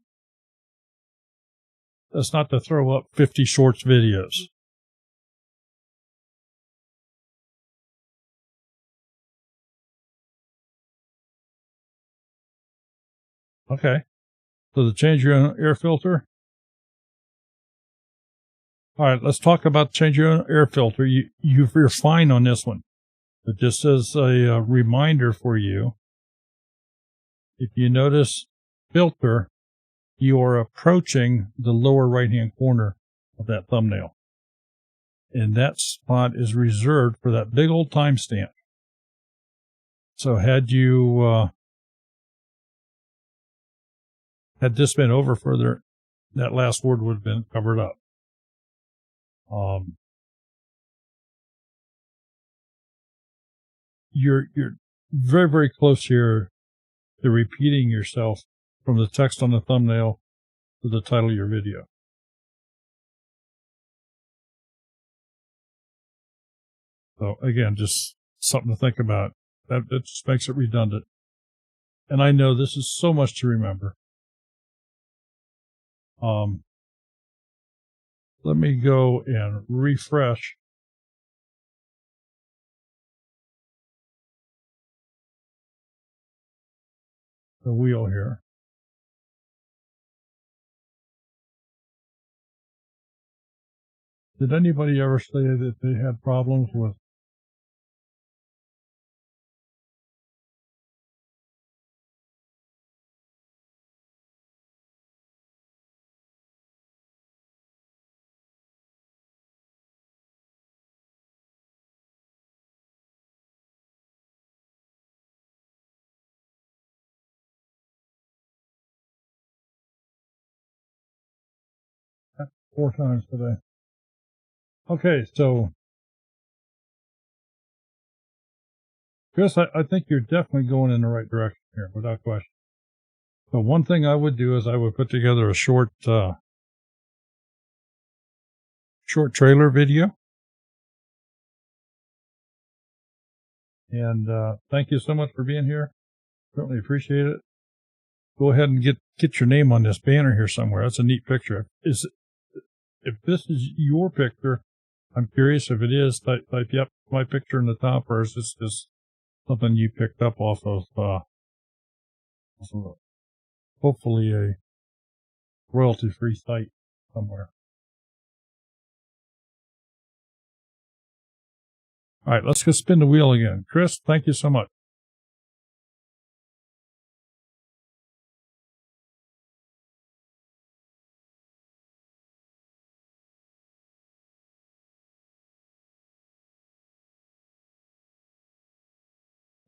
That's not to throw up 50 shorts videos. Okay. So to change your air filter. All right, let's talk about change your air filter. You're fine on this one. But just as a reminder for you, if you notice filter, you are approaching the lower right-hand corner of that thumbnail. And that spot is reserved for that big old timestamp. So had you, had this been over further, that last word would have been covered up. You're very, very close here to repeating yourself from the text on the thumbnail to the title of your video. So again, just something to think about. That just makes it redundant. And I know this is so much to remember. Let me go and refresh the wheel here. Did anybody ever say that they had problems with that 4 times today? Okay, so Chris, I think you're definitely going in the right direction here, without question. So one thing I would do is I would put together a short trailer video. And thank you so much for being here. Certainly appreciate it. Go ahead and get your name on this banner here somewhere. That's a neat picture. If this is your picture, I'm curious if it is. Type yep, my picture in the top, or is this just something you picked up off of hopefully a royalty-free site somewhere. All right, let's go spin the wheel again. Chris, thank you so much.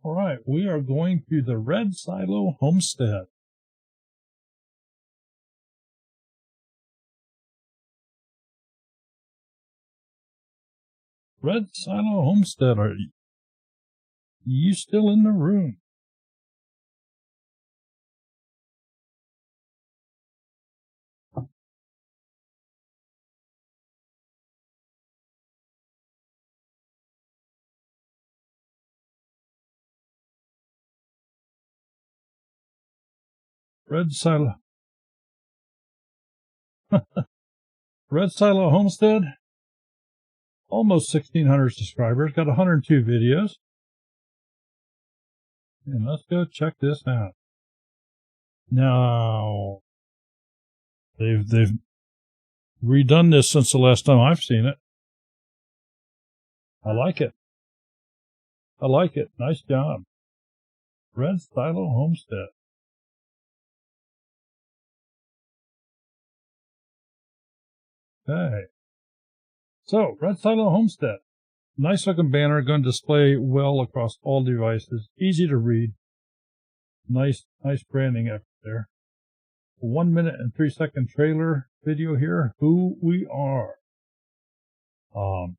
All right, we are going to the Red Silo Homestead. Red Silo Homestead, are you still in the room? Red Silo. Red Silo Homestead, almost 1,600 subscribers, got 102 videos. And let's go check this out. Now, they've redone this since the last time I've seen it. I like it. I like it. Nice job. Red Silo Homestead. Okay. So, Red Silo Homestead. Nice looking banner, going to display well across all devices. Easy to read. Nice branding effort there. 1 minute and 3 second trailer video here. Who we are. Come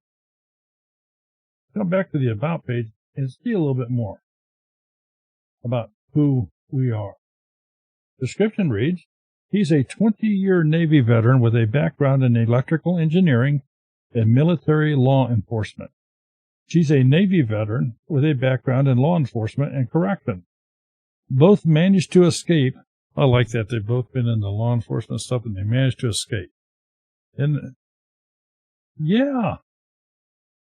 back to the About page and see a little bit more about who we are. Description reads, he's a 20-year Navy veteran with a background in electrical engineering and military law enforcement. She's a Navy veteran with a background in law enforcement and correction. Both managed to escape. I like that. They've both been in the law enforcement stuff and they managed to escape. And yeah,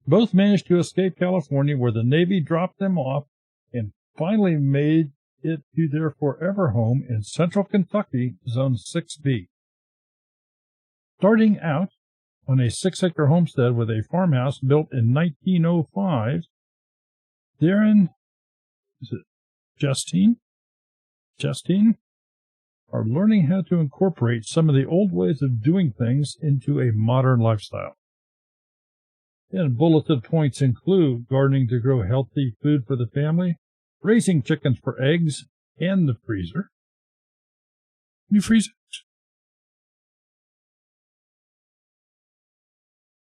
both managed to escape California, where the Navy dropped them off and finally made it to their forever home in central Kentucky, Zone 6B. Starting out on a 6-acre homestead with a farmhouse built in 1905, Darren, is it Justine, are learning how to incorporate some of the old ways of doing things into a modern lifestyle. And bulleted points include gardening to grow healthy food for the family, raising chickens for eggs, and the freezer. You freeze eggs?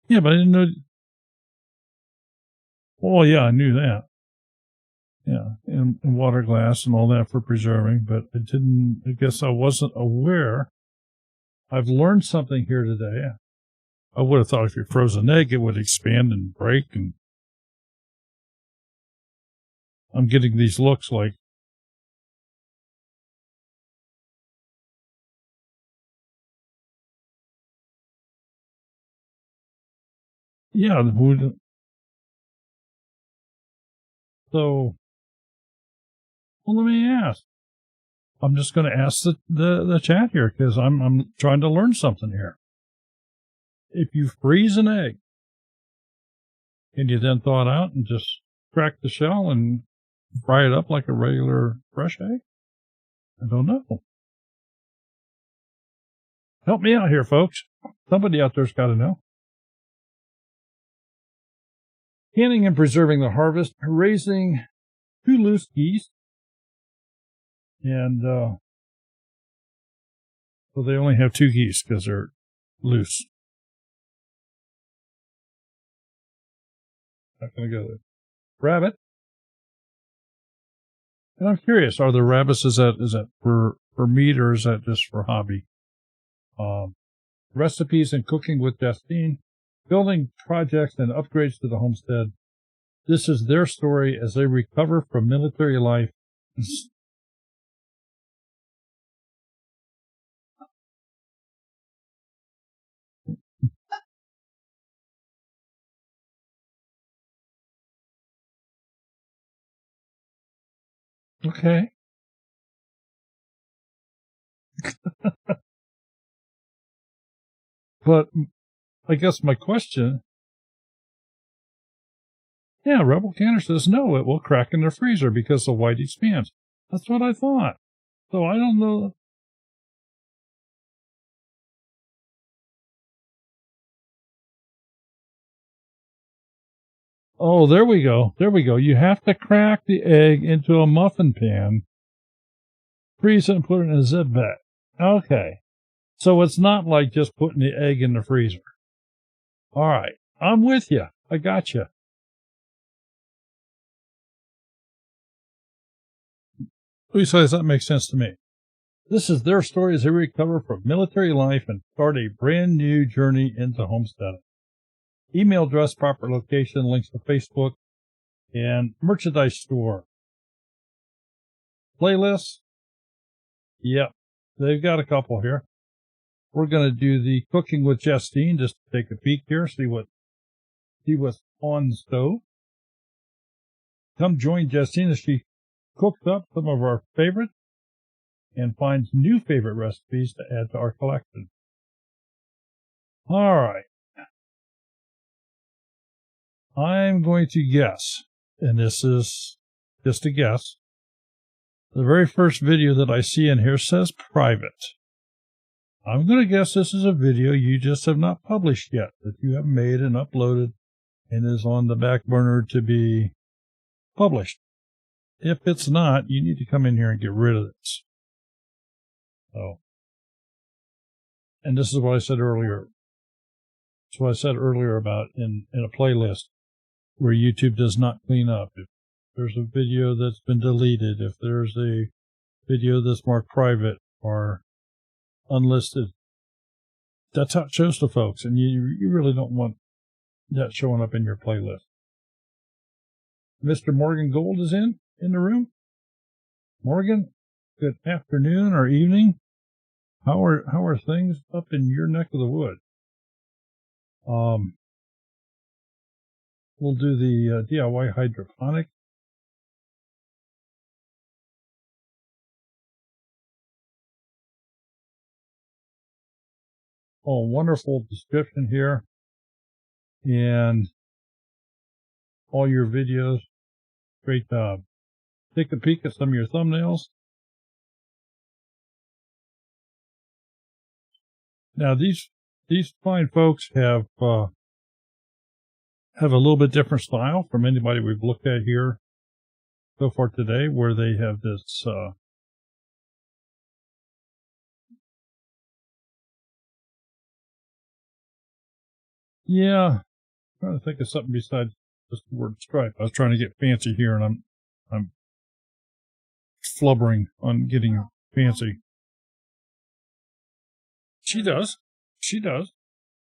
Yeah, but I didn't know. Oh, yeah, I knew that. Yeah, and water glass and all that for preserving, but I guess I wasn't aware. I've learned something here today. I would have thought if you froze an egg, it would expand and break, and I'm getting these looks like, yeah, so, well, let me ask. I'm just going to ask the chat here because I'm trying to learn something here. If you freeze an egg, can you then thaw it out and just crack the shell and fry it up like a regular fresh egg? I don't know. Help me out here, folks. Somebody out there's got to know. Canning and preserving the harvest, raising 2 loose geese, and so they only have 2 geese because they're loose. Not going to go there. Rabbit. And I'm curious, are the rabbits, is that for meat or is that just for hobby? Recipes and cooking with Justine, building projects and upgrades to the homestead. This is their story as they recover from military life. Okay. But I guess my question, yeah, Rebel Canner says no, it will crack in the freezer because the white expands. That's what I thought. So I don't know. Oh, there we go. There we go. You have to crack the egg into a muffin pan, freeze it, and put it in a zip bag. Okay. So it's not like just putting the egg in the freezer. All right. I'm with you. I got you. Besides, that makes sense to me. This is their story as they recover from military life and start a brand new journey into homesteading. Email address, proper location, links to Facebook, and merchandise store. Playlists. Yep. They've got a couple here. We're going to do the cooking with Justine, just to take a peek here, see what's on the stove. Come join Justine as she cooks up some of our favorites and finds new favorite recipes to add to our collection. All right. I'm going to guess, and this is just a guess. The very first video that I see in here says private. I'm going to guess this is a video you just have not published yet, that you have made and uploaded and is on the back burner to be published. If it's not, you need to come in here and get rid of this. Oh. And this is what I said earlier. That's what I said earlier about in a playlist where YouTube does not clean up. If there's a video that's been deleted, if there's a video that's marked private or unlisted, that's how it shows to folks, and you really don't want that showing up in your playlist. Mr. Morgan Gold is in the room. Morgan, good afternoon or evening. How are things up in your neck of the wood? We'll do the DIY hydroponic. Oh, wonderful description here. And all your videos. Great job. Take a peek at some of your thumbnails. Now these fine folks have a little bit different style from anybody we've looked at here so far today, where they have this I'm trying to think of something besides just the word stripe. I was trying to get fancy here, and I'm flubbering on getting fancy. She does,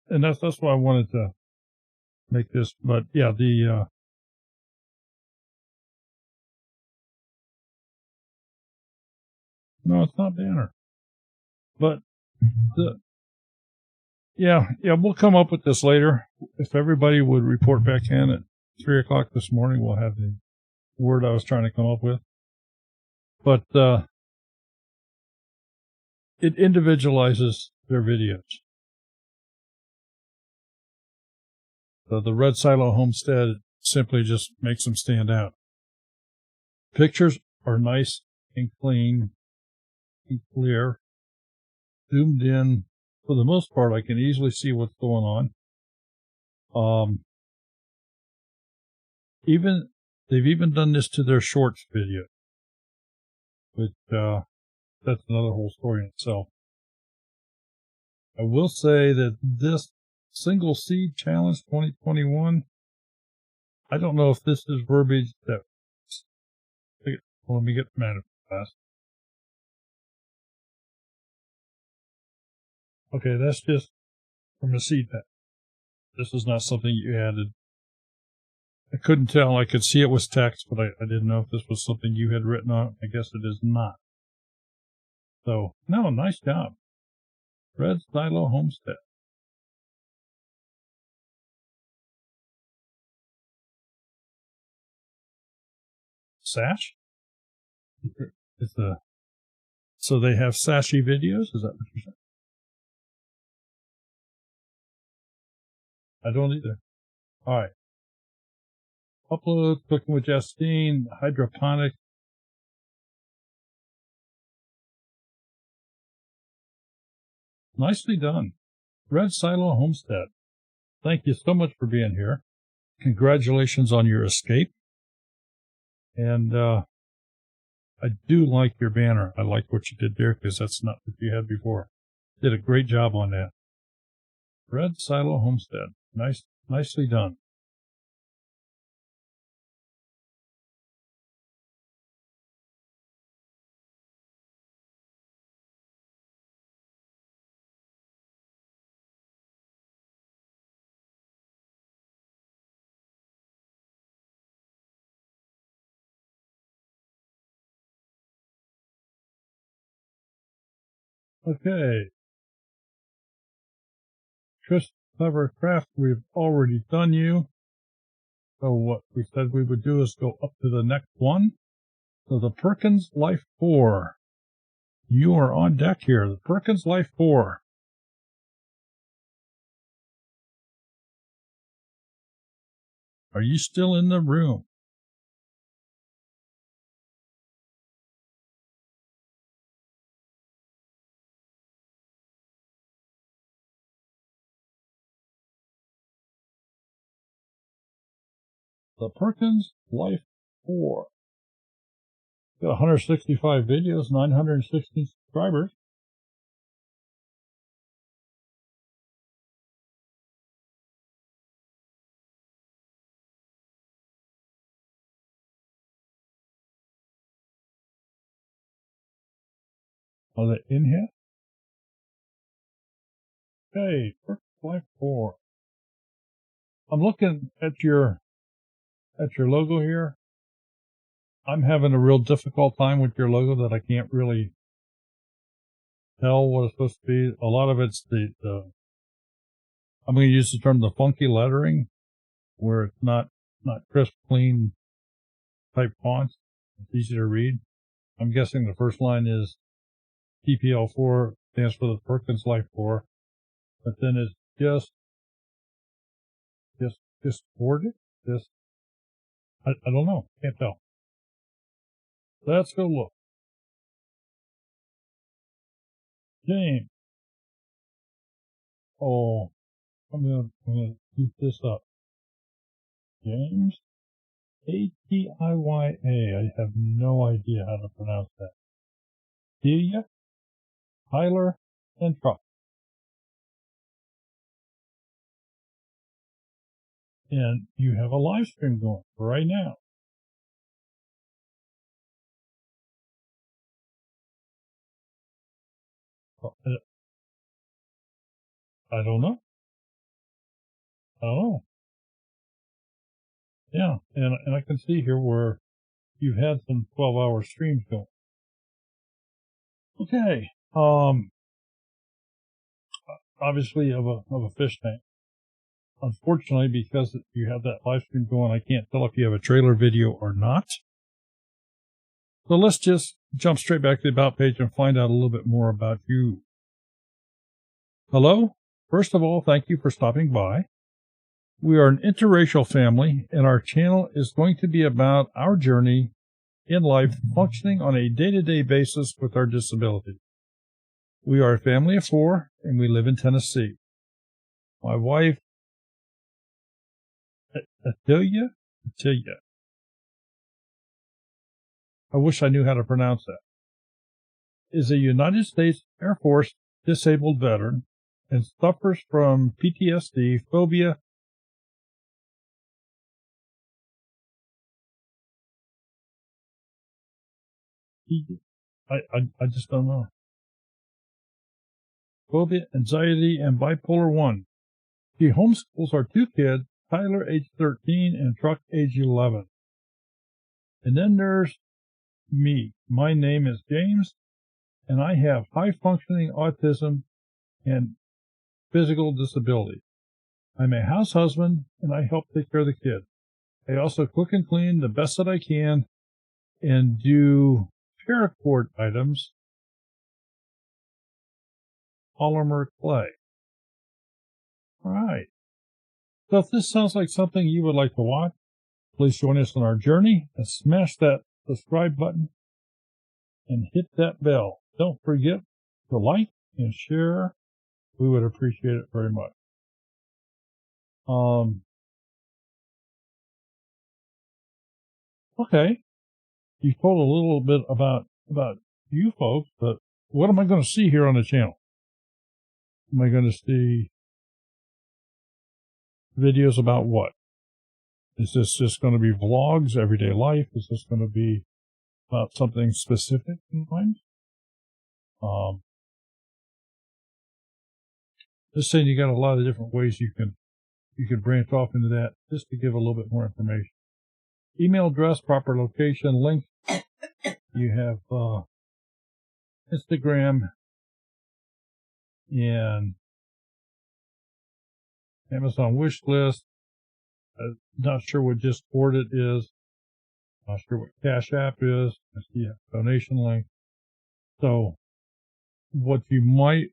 and that's why I wanted to make this. But yeah, no, it's not banner, but we'll come up with this later. If everybody would report back in at 3 o'clock this morning, we'll have the word I was trying to come up with. But it individualizes their videos. So the Red Silo Homestead simply just makes them stand out. Pictures are nice and clean and clear, zoomed in. For the most part, I can easily see what's going on. They've even done this to their shorts video, but that's another whole story in itself. I will say that this Single Seed Challenge 2021, I don't know if this is verbiage that. Well, let me get the manifest fast. Okay, that's just from the seed pack. This is not something you added. I couldn't tell. I could see it was text, but I didn't know if this was something you had written on. I guess it is not. So, no, nice job. Red Silo Homestead. Sash? So they have sashy videos? Is that what you're saying? I don't either. All right. Upload, cooking with Justine, hydroponic. Nicely done. Red Silo Homestead. Thank you so much for being here. Congratulations on your escape. And I do like your banner. I like what you did there because that's not what you had before. Did a great job on that. Red Silo Homestead. Nicely done. Okay. Clever Craft, we've already done you. So what we said we would do is go up to the next one. So the Perkins Life 4. You are on deck here. The Perkins Life 4. Are you still in the room? The Perkins Life 4. Got 165 videos, 916 subscribers. Are they in here? Okay, Perkins Life 4. I'm looking at your logo here. I'm having a real difficult time with your logo that I can't really tell what it's supposed to be. A lot of it's I'm going to use the term the funky lettering, where it's not crisp, clean type fonts. It's easy to read. I'm guessing the first line is TPL4, stands for the Perkins Life 4, but then it's just worded. I don't know. Can't tell. Let's go look. James. Oh, I'm gonna keep this up. James. Atiya. I have no idea how to pronounce that. Delia, Tyler, and Truck. And you have a live stream going right now. I don't know. Oh, yeah. And I can see here where you've had some 12-hour streams going. Okay. Obviously you have a fish tank. Unfortunately, because you have that live stream going, I can't tell if you have a trailer video or not. So let's just jump straight back to the About page and find out a little bit more about you. Hello. First of all, thank you for stopping by. We are an interracial family, and our channel is going to be about our journey in life functioning on a day-to-day basis with our disability. We are a family of 4, and we live in Tennessee. My wife, Atiya, I wish I knew how to pronounce that, is a United States Air Force disabled veteran and suffers from PTSD, phobia, I just don't know. Phobia, anxiety, and bipolar 1. She homeschools our 2 kids, Tyler, age 13, and Truck, age 11. And then there's me. My name is James, and I have high-functioning autism and physical disability. I'm a house husband, and I help take care of the kids. I also cook and clean the best that I can and do paracord items, polymer clay. All right. So if this sounds like something you would like to watch, please join us on our journey and smash that subscribe button and hit that bell. Don't forget to like and share. We would appreciate it very much. Okay. You told a little bit about you folks, but what am I going to see here on the channel? Am I going to see videos about what? Is this just going to be vlogs, everyday life? Is this going to be about something specific in mind? Just saying you got a lot of different ways you can branch off into that, just to give a little bit more information. Email address, proper location, link. You have Instagram and Amazon wish list. I'm not sure what Discord it is. Not sure what Cash App is. I see a donation link. So what you might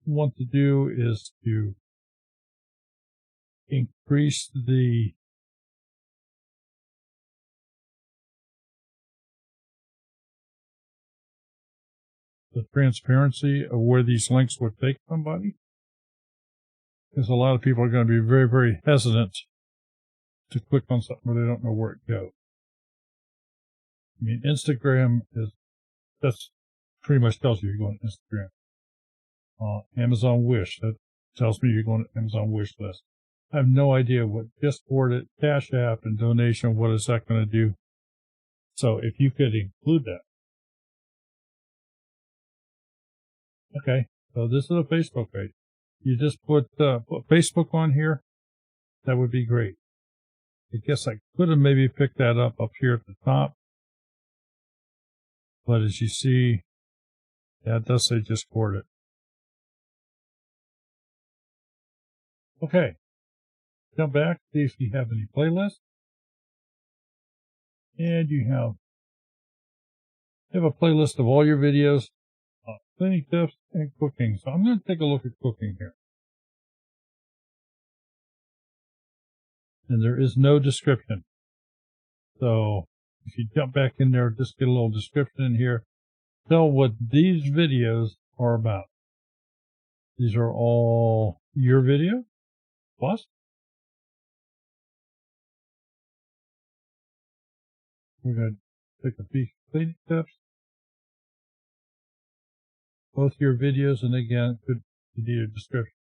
want to do is to increase the transparency of where these links would take somebody. Because a lot of people are going to be very, very hesitant to click on something where they don't know where it goes. I mean, Instagram that's pretty much tells you you're going to Instagram. Amazon Wish, that tells me you're going to Amazon Wish list. I have no idea what Discord, Cash App, and donation, what is that going to do? So if you could include that. Okay, so this is a Facebook page. You just put Facebook on here. That would be great. I guess I could have maybe picked that up here at the top. But as you see, yeah, it does say Discord it. Okay, jump back, see if you have any playlists. And you have a playlist of all your videos, cleaning tips, and cooking. So I'm going to take a look at cooking here. And there is no description. So if you jump back in there, just get a little description in here. Tell what these videos are about. These are all your video plus. We're going to take a piece of cleaning tips. Both your videos, and again, could need a description.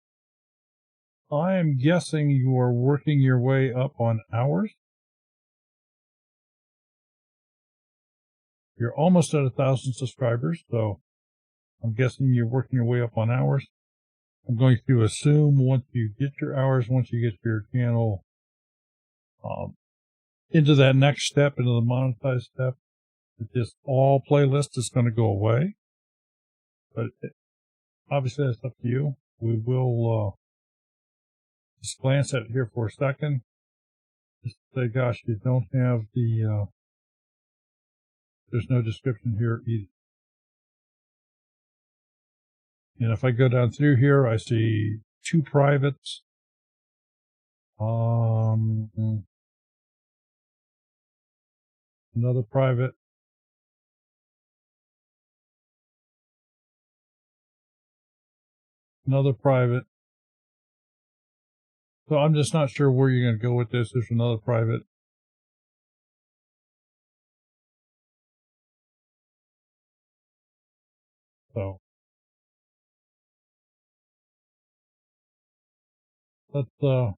I am guessing you are working your way up on hours. You're almost at 1,000 subscribers, so I'm guessing you're working your way up on hours. I'm going to assume once you get your hours, once you get your channel into that next step, into the monetized step, that this all playlist is going to go away. But obviously, that's up to you. We will just glance at it here for a second. Just say, gosh, you don't have the, there's no description here either. And if I go down through here, I see 2 privates. Another private. Another private. So I'm just not sure where you're going to go with this. There's another private. So let's go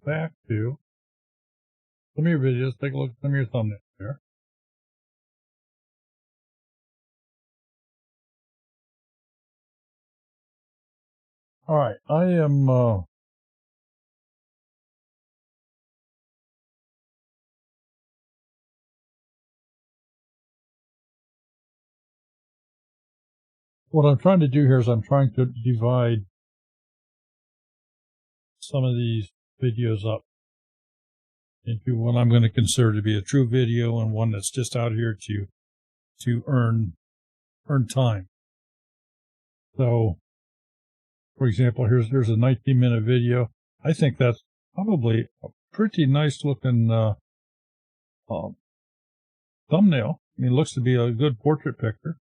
back to some of your videos. Take a look at some of your thumbnails there. All right, I am what I'm trying to do here is I'm trying to divide some of these videos up into what I'm going to consider to be a true video and one that's just out here to earn time. So, for example, here's a 19-minute video. I think that's probably a pretty nice looking thumbnail. I mean, it looks to be a good portrait picture.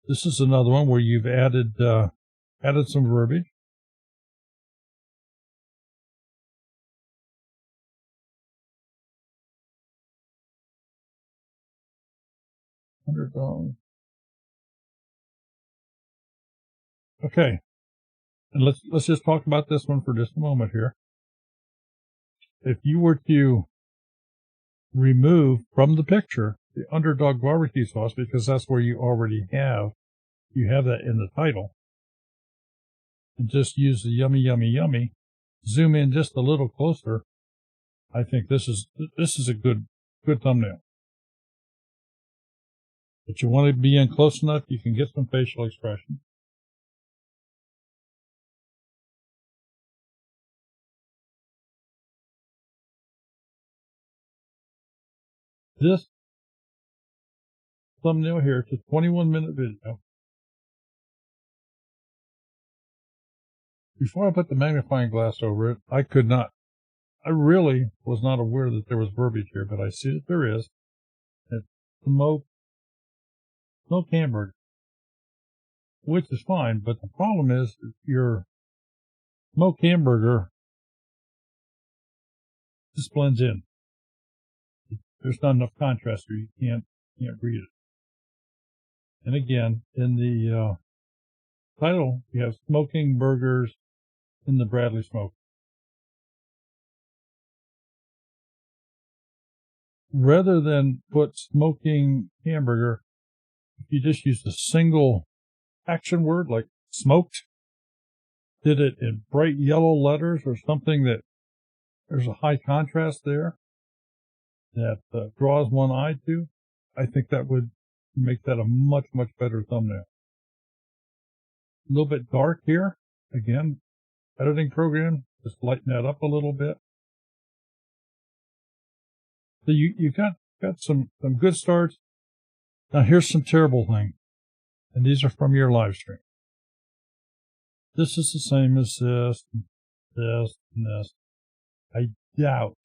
This is another one where you've added some verbiage. $100. Okay, and let's just talk about this one for just a moment here. If you were to remove from the picture the underdog barbecue sauce, because that's where you already have that in the title, and just use the yummy, yummy, yummy, zoom in just a little closer, I think this is a good thumbnail. But you want to be in close enough, you can get some facial expression. This thumbnail here, it's a 21-minute video. Before I put the magnifying glass over it, I really was not aware that there was verbiage here, but I see that there is. It's smoked hamburger, which is fine, but the problem is your smoked hamburger just blends in. There's not enough contrast here. You can't read it. And again, in the title, you have smoking burgers in the Bradley smoke. Rather than put smoking hamburger, if you just use a single action word like smoked, did it in bright yellow letters or something that there's a high contrast there that draws one eye to, I think that would make that a much, much better thumbnail. A little bit dark here. Again, editing program, just lighten that up a little bit. So you got some good starts. Now here's some terrible things. And these are from your live stream. This is the same as this, and this. I doubt.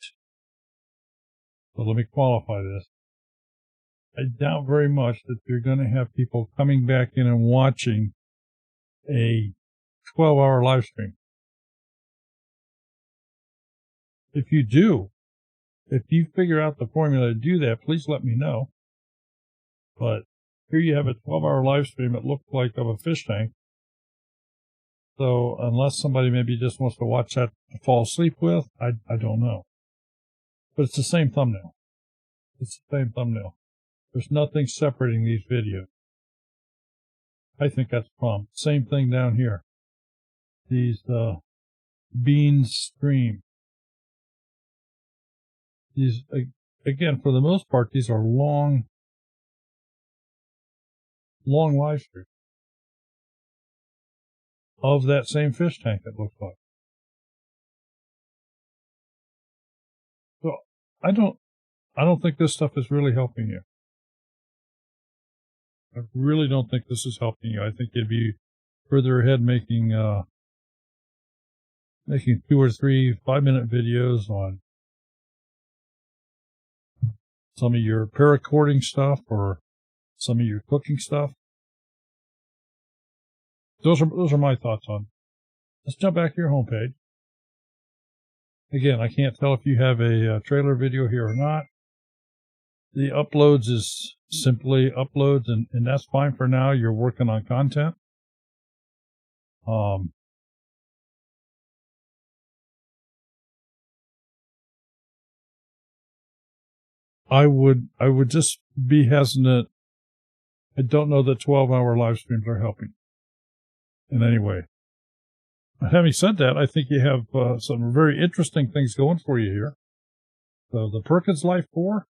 So let me qualify this. I doubt very much that you're going to have people coming back in and watching a 12-hour live stream. If you do, if you figure out the formula to do that, please let me know. But here you have a 12-hour live stream. It looked like of a fish tank. So unless somebody maybe just wants to watch that to fall asleep with, I don't know. But it's the same thumbnail. It's the same thumbnail. There's nothing separating these videos. I think that's the problem. Same thing down here. These beans stream. These, again, for the most part, these are long live streams of that same fish tank, it looks like. So I don't think this stuff is really helping you. I really don't think this is helping you. I think you'd be further ahead making 2 or 3 5-minute videos on some of your paracording stuff or some of your cooking stuff. Those are my thoughts on it. Let's jump back to your homepage. Again, I can't tell if you have a trailer video here or not. The uploads is simply uploads, and that's fine for now. You're working on content. I would just be hesitant. I don't know that 12-hour live streams are helping in any way. But having said that, I think you have some very interesting things going for you here. So the Perkins Life 4,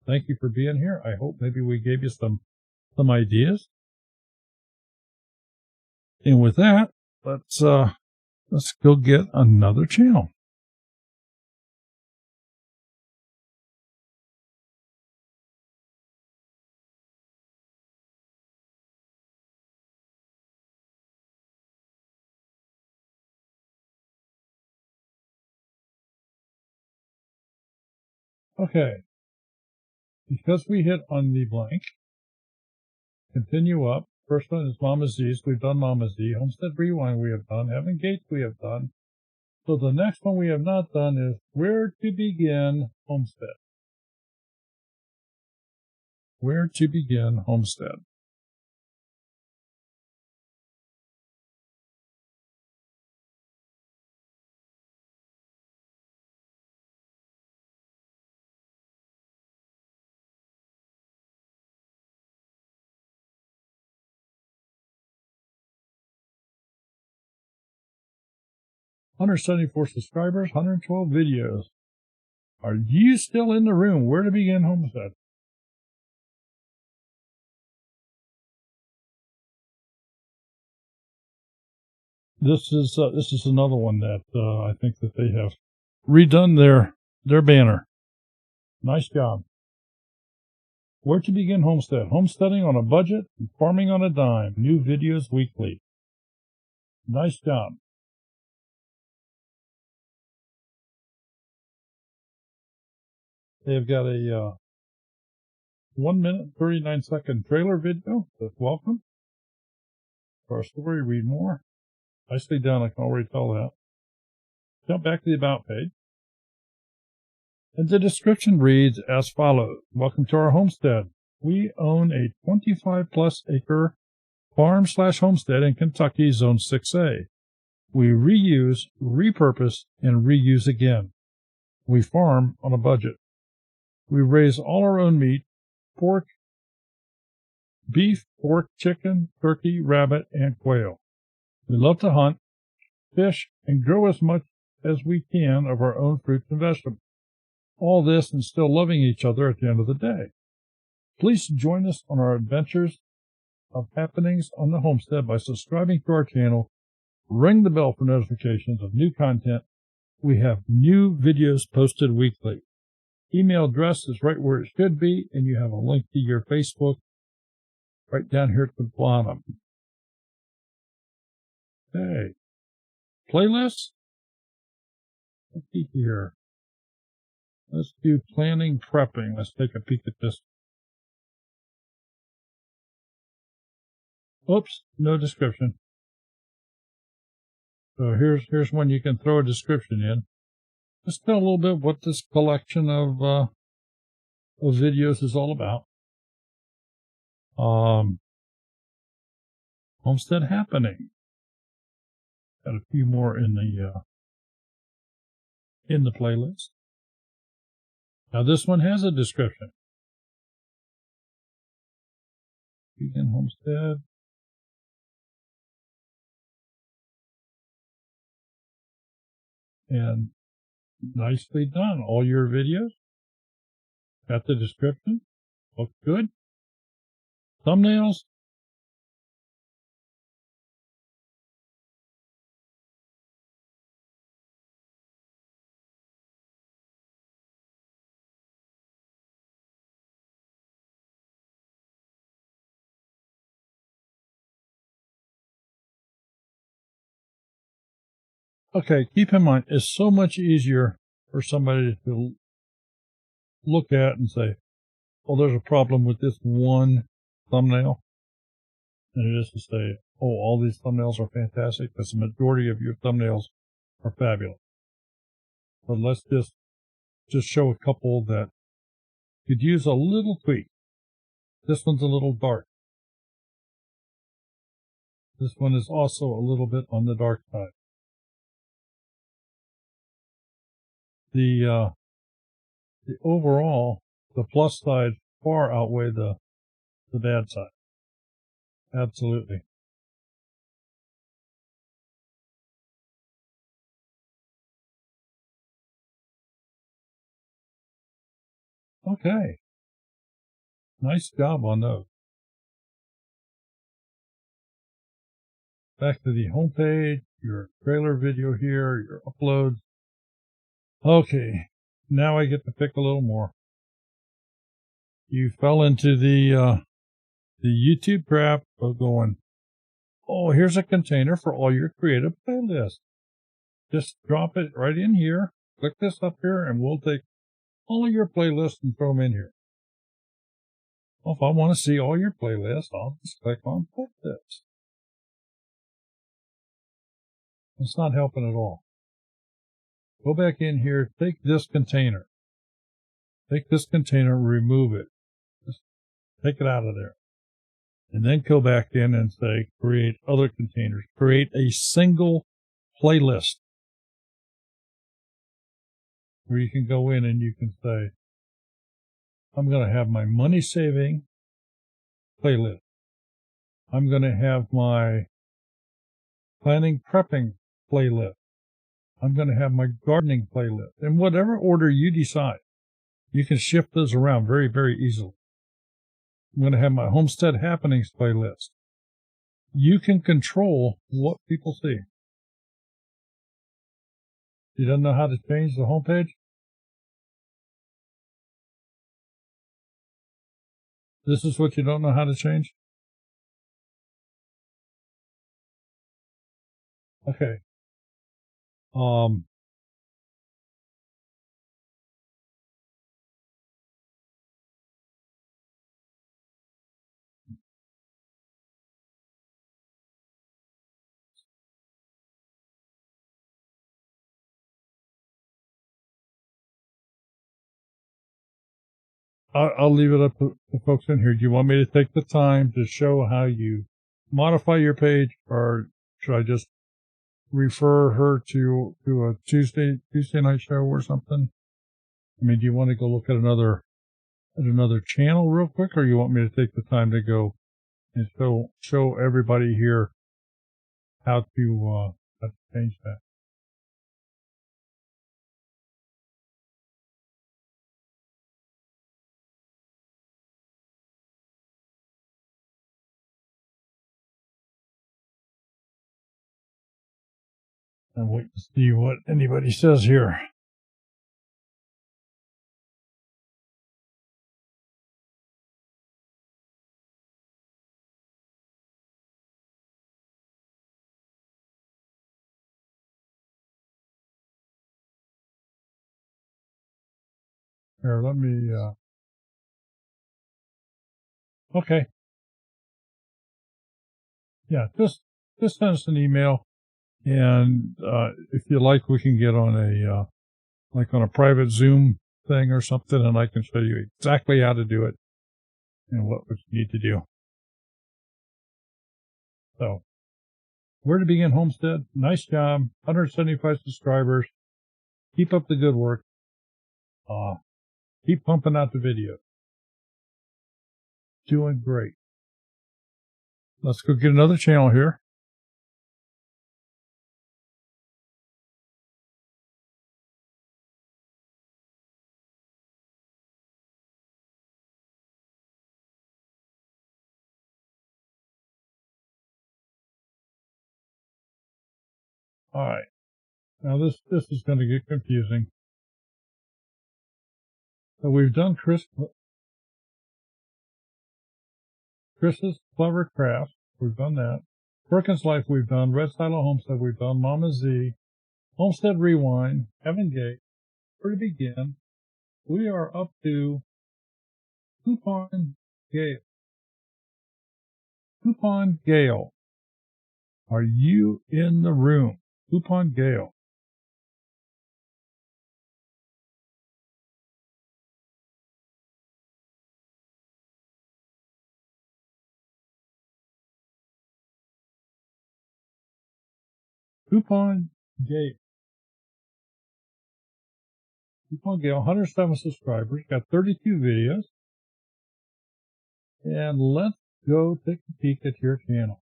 thank you for being here. I hope maybe we gave you some ideas. And with that, let's go get another channel. Okay. Because we hit on the blank, continue up. First one is Mama Z's. We've done Mama Z. Homestead Rewind we have done. Heaven Gates we have done. So the next one we have not done is Where to Begin Homestead. Where to Begin Homestead. $174 subscribers, 112 videos. Are you still in the room? Where to Begin Homestead? This is another one that I think that they have redone their banner. Nice job. Where to Begin Homestead? Homesteading on a budget and farming on a dime. New videos weekly. Nice job. They've got a 1 minute, 39-second trailer video. That's welcome. For our story, read more. Nicely done, I can already tell that. Jump back to the About page. And the description reads as follows. Welcome to our homestead. We own a 25-plus acre farm/homestead in Kentucky, Zone 6A. We reuse, repurpose, and reuse again. We farm on a budget. We raise all our own meat, beef, pork, chicken, turkey, rabbit, and quail. We love to hunt, fish, and grow as much as we can of our own fruits and vegetables. All this and still loving each other at the end of the day. Please join us on our adventures of happenings on the homestead by subscribing to our channel. Ring the bell for notifications of new content. We have new videos posted weekly. Email address is right where it should be, and you have a link to your Facebook right down here at the bottom. Okay. Playlists? Let's see here. Let's do planning prepping. Let's take a peek at this. Oops, no description. So here's one you can throw a description in. Let's tell a little bit what this collection of videos is all about. Homestead happening. Got a few more in the playlist. Now this one has a description. Vegan homestead. And nicely done. All your videos. Got the description. Looks good. Thumbnails. Okay, keep in mind, it's so much easier for somebody to look at and say, oh, there's a problem with this one thumbnail, than it is to say, oh, all these thumbnails are fantastic, because the majority of your thumbnails are fabulous. But let's just show a couple that could use a little tweak. This one's a little dark. This one is also a little bit on the dark side. The overall, the plus side far outweigh the bad side. Absolutely. Okay. Nice job on those. Back to the home page, your trailer video here, your uploads. Okay, now I get to pick a little more. You fell into the YouTube trap of going, oh, here's a container for all your creative playlists. Just drop it right in here. Click this up here, and we'll take all of your playlists and throw them in here. Well, if I want to see all your playlists, I'll just click on playlists. It's not helping at all. Go back in here, take this container. Take this container, remove it. Just take it out of there. And then go back in and say, create other containers. Create a single playlist where you can go in and you can say, I'm going to have my money saving playlist. I'm going to have my planning prepping playlist. I'm going to have my gardening playlist. In whatever order you decide, you can shift those around very, very easily. I'm going to have my homestead happenings playlist. You can control what people see. You don't know how to change the homepage? This is what you don't know how to change? Okay. I'll leave it up to the folks in here. Do you want me to take the time to show how you modify your page, or should I just refer her to a Tuesday night show or something? I mean, do you want to go look at another channel real quick, or you want me to take the time to go and show everybody here how to change that? And wait to see what anybody says here. Here, let me, okay. Yeah, just send us an email. And, if you like, we can get on on a private Zoom thing or something, and I can show you exactly how to do it and what we need to do. So, where to begin, Homestead? Nice job. 175 subscribers. Keep up the good work. Keep pumping out the videos. Doing great. Let's go get another channel here. All right. Now this is going to get confusing. So we've done Chris's Clever Craft. We've done that. Perkins Life we've done. Red Silo Homestead we've done. Mama Z. Homestead Rewind. Heaven Gate. Where to begin? We are up to Coupon Gale. Coupon Gale. Are you in the room? Coupon Gale. Coupon Gale. Coupon Gale, 107 subscribers, got 32 videos. And let's go take a peek at your channel.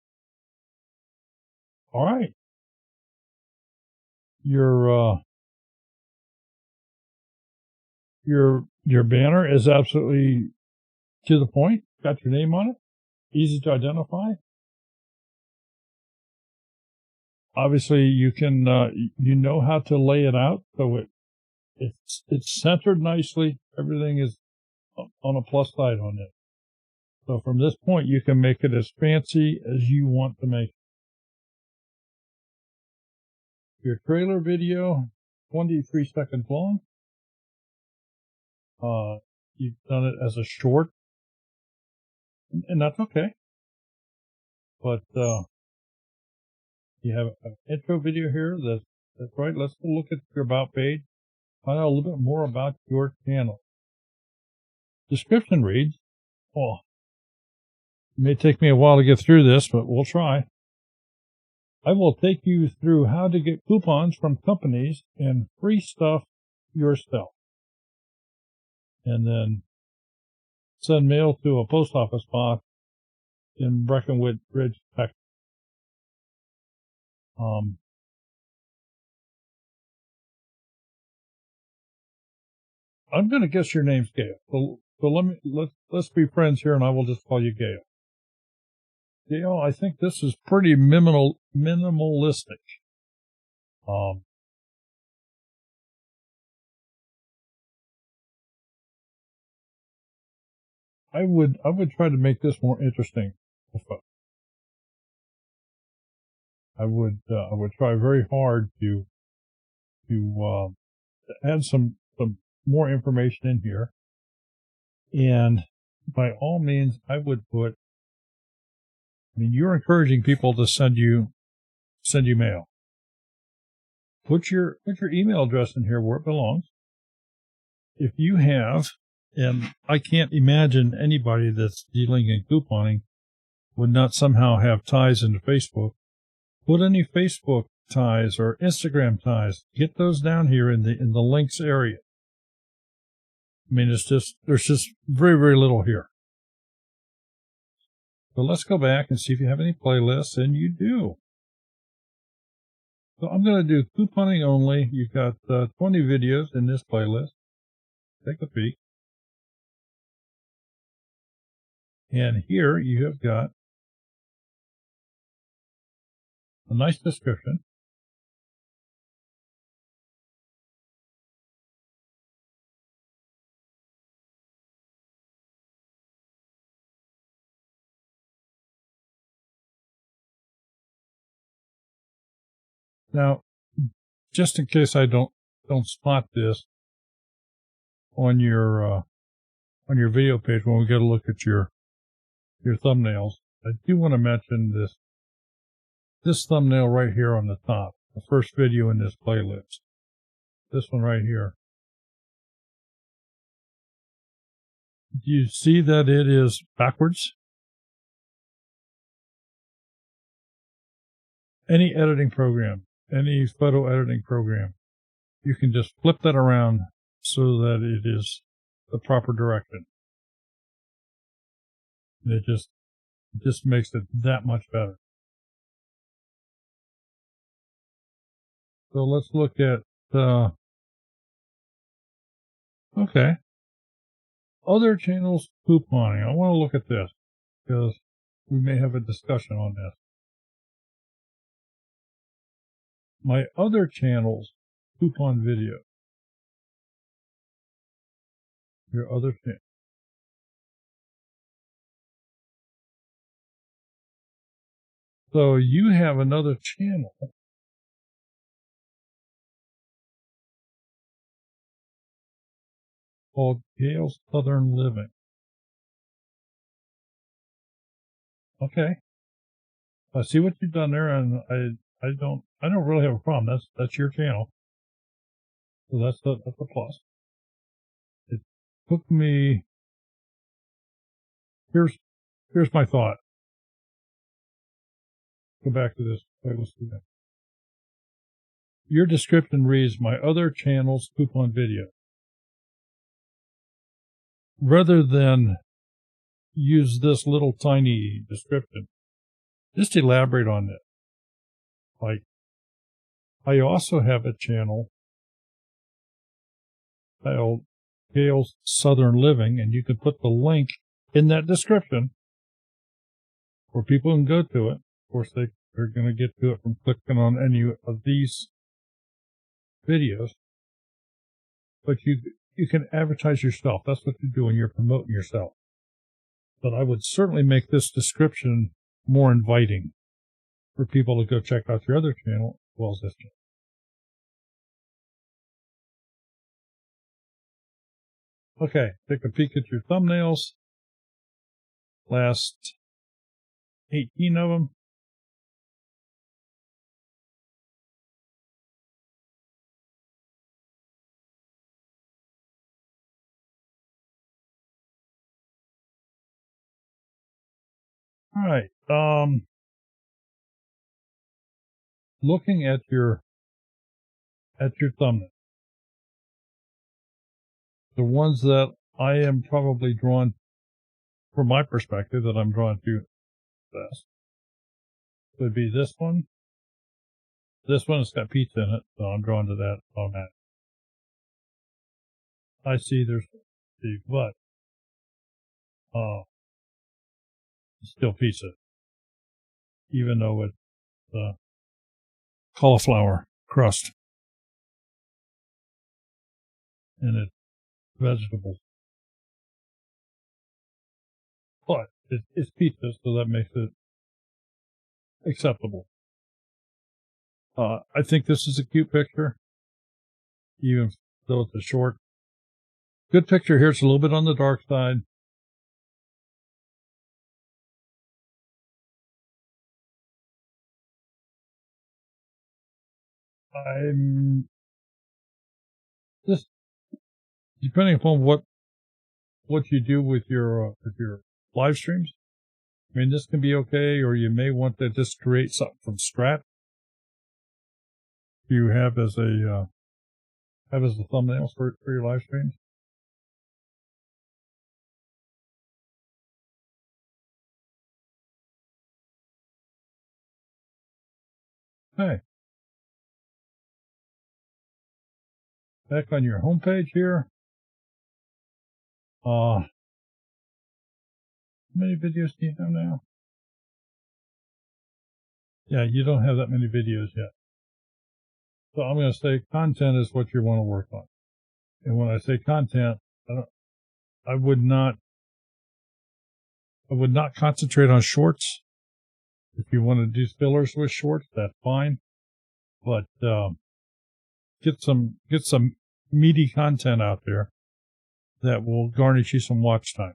All right. Your banner is absolutely to the point. Got your name on it. Easy to identify. Obviously, you can you know how to lay it out, so it's centered nicely. Everything is on a plus side on it. So from this point, you can make it as fancy as you want to make it. Your trailer video, 23 seconds long. You've done it as a short, and that's okay. But you have an intro video here. That's right. Let's go look at your About page. Find out a little bit more about your channel. Description reads, well, it may take me a while to get through this, but we'll try. I will take you through how to get coupons from companies and free stuff yourself. And then send mail to a post office box in Breckenridge, Texas. I'm going to guess your name's Gail. So let's be friends here, and I will just call you Gail. Gail, I think this is pretty minimalistic. I would try to make this more interesting. I would try very hard to add some more information in here. And by all means, I would you're encouraging people to send you mail. Put your email address in here where it belongs. If you have, and I can't imagine anybody that's dealing in couponing would not somehow have ties into Facebook. Put any Facebook ties or Instagram ties. Get those down here in the links area. There's just very, very little here. So let's go back and see if you have any playlists, and you do. So I'm going to do couponing only. You've got 20 videos in this playlist. Take a peek. And here you have got a nice description. Now, just in case I don't spot this on your video page when we get a look at your thumbnails, I do want to mention this thumbnail right here on the top, the first video in this playlist. This one right here. Do you see that it is backwards? Any editing program, any photo editing program, you can just flip that around so that it is the proper direction. And it just makes it that much better. So let's look at, okay. Other channels couponing. I want to look at this because we may have a discussion on this. My other channels coupon video. Your other channel. So you have another channel called Gail's Southern Living. Okay. I see what you've done there, and I don't really have a problem. That's your channel. So that's a plus. It took me, here's my thought. Go back to this playlist again. Your description reads, my other channels coupon video. Rather than use this little tiny description, just elaborate on it. Like, I also have a channel titled Gail's Southern Living, and you can put the link in that description where people can go to it. Of course, they're going to get to it from clicking on any of these videos. But you can advertise yourself. That's what you're doing. You're promoting yourself. But I would certainly make this description more inviting for people to go check out your other channel as well as this channel. Okay, take a peek at your thumbnails. Last 18 of them. All right. Looking at your thumbnail, the ones that I am probably drawn, from my perspective, that I'm drawn to best would be this one. This one has got pizza in it, so I'm drawn to that automatically. I see there's the but it's still pizza, even though it's cauliflower crust and it's vegetables. But it's pizza, so that makes it acceptable. I think this is a cute picture, even though it's a short. Good picture here. It's a little bit on the dark side. I'm just, depending upon what you do with your live streams. I mean, this can be okay, or you may want to just create something from scratch. You have as a thumbnail for your live streams. Okay. Back on your homepage here. How many videos do you have now? Yeah, you don't have that many videos yet. So I'm going to say content is what you want to work on. And when I say content, I would not concentrate on shorts. If you want to do fillers with shorts, that's fine. but get some meaty content out there that will garnish you some watch time.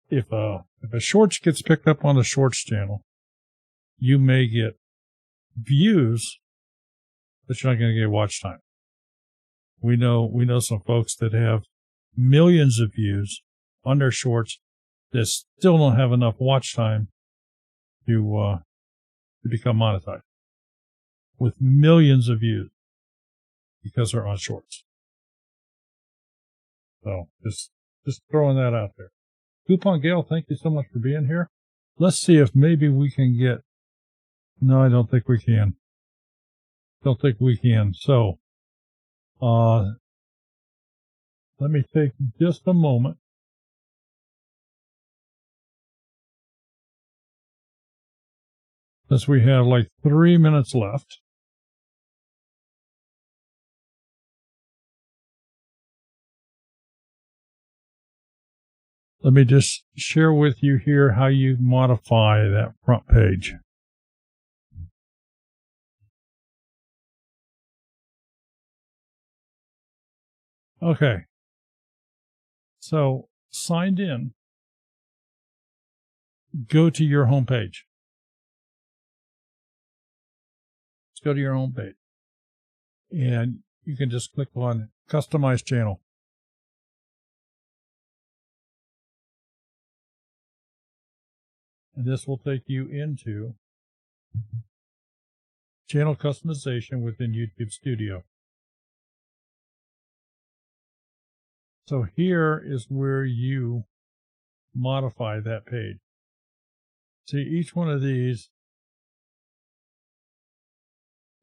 If a shorts gets picked up on the shorts channel, you may get views, but you're not going to get watch time. We know some folks that have millions of views on their shorts that still don't have enough watch time to become monetized with millions of views because they're on shorts. So just throwing that out there. Coupon Gale, thank you so much for being here. Let's see if maybe we can get. No, I don't think we can. So, let me take just a moment. Since we have like 3 minutes left. Let me just share with you here how you modify that front page. Okay. So, signed in. Go to your home page. Let's go to your home page. And you can just click on Customize Channel. And this will take you into channel customization within YouTube Studio. So here is where you modify that page. See, each one of these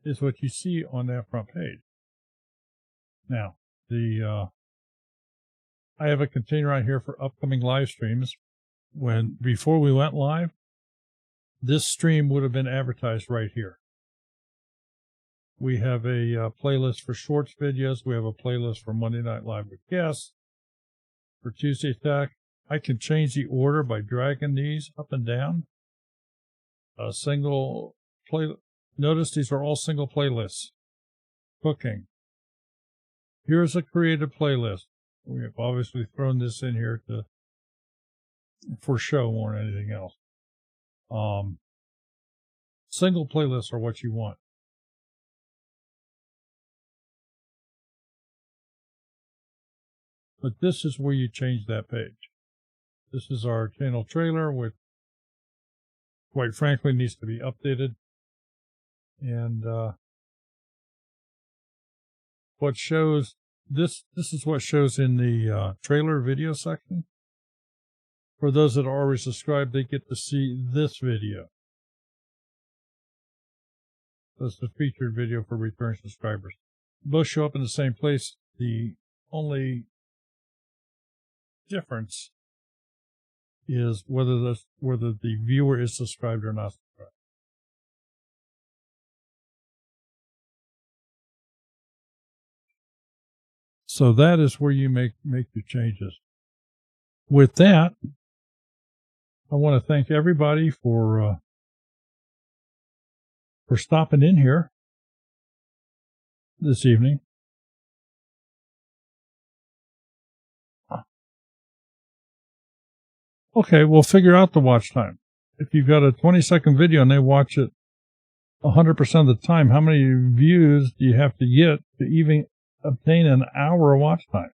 is what you see on that front page. Now, I have a container right here for upcoming live streams. Before we went live, this stream would have been advertised right here. We have a playlist for shorts videos. We have a playlist for Monday Night Live with guests. For Tuesday Tech, I can change the order by dragging these up and down. A single play. Notice these are all single playlists. Cooking. Here's a created playlist. We have obviously thrown this in here for show more than anything else. Single playlists are what you want. But this is where you change that page. This is our channel trailer, which quite frankly needs to be updated. And what shows this is what shows in the trailer video section. For those that are already subscribed, they get to see this video. That's the featured video for return subscribers. Both show up in the same place. The only difference is whether the viewer is subscribed or not subscribed. So that is where you make your changes. With that, I want to thank everybody for stopping in here this evening. Okay, we'll figure out the watch time. If you've got a 20-second video and they watch it 100% of the time, how many views do you have to get to even obtain an hour of watch time?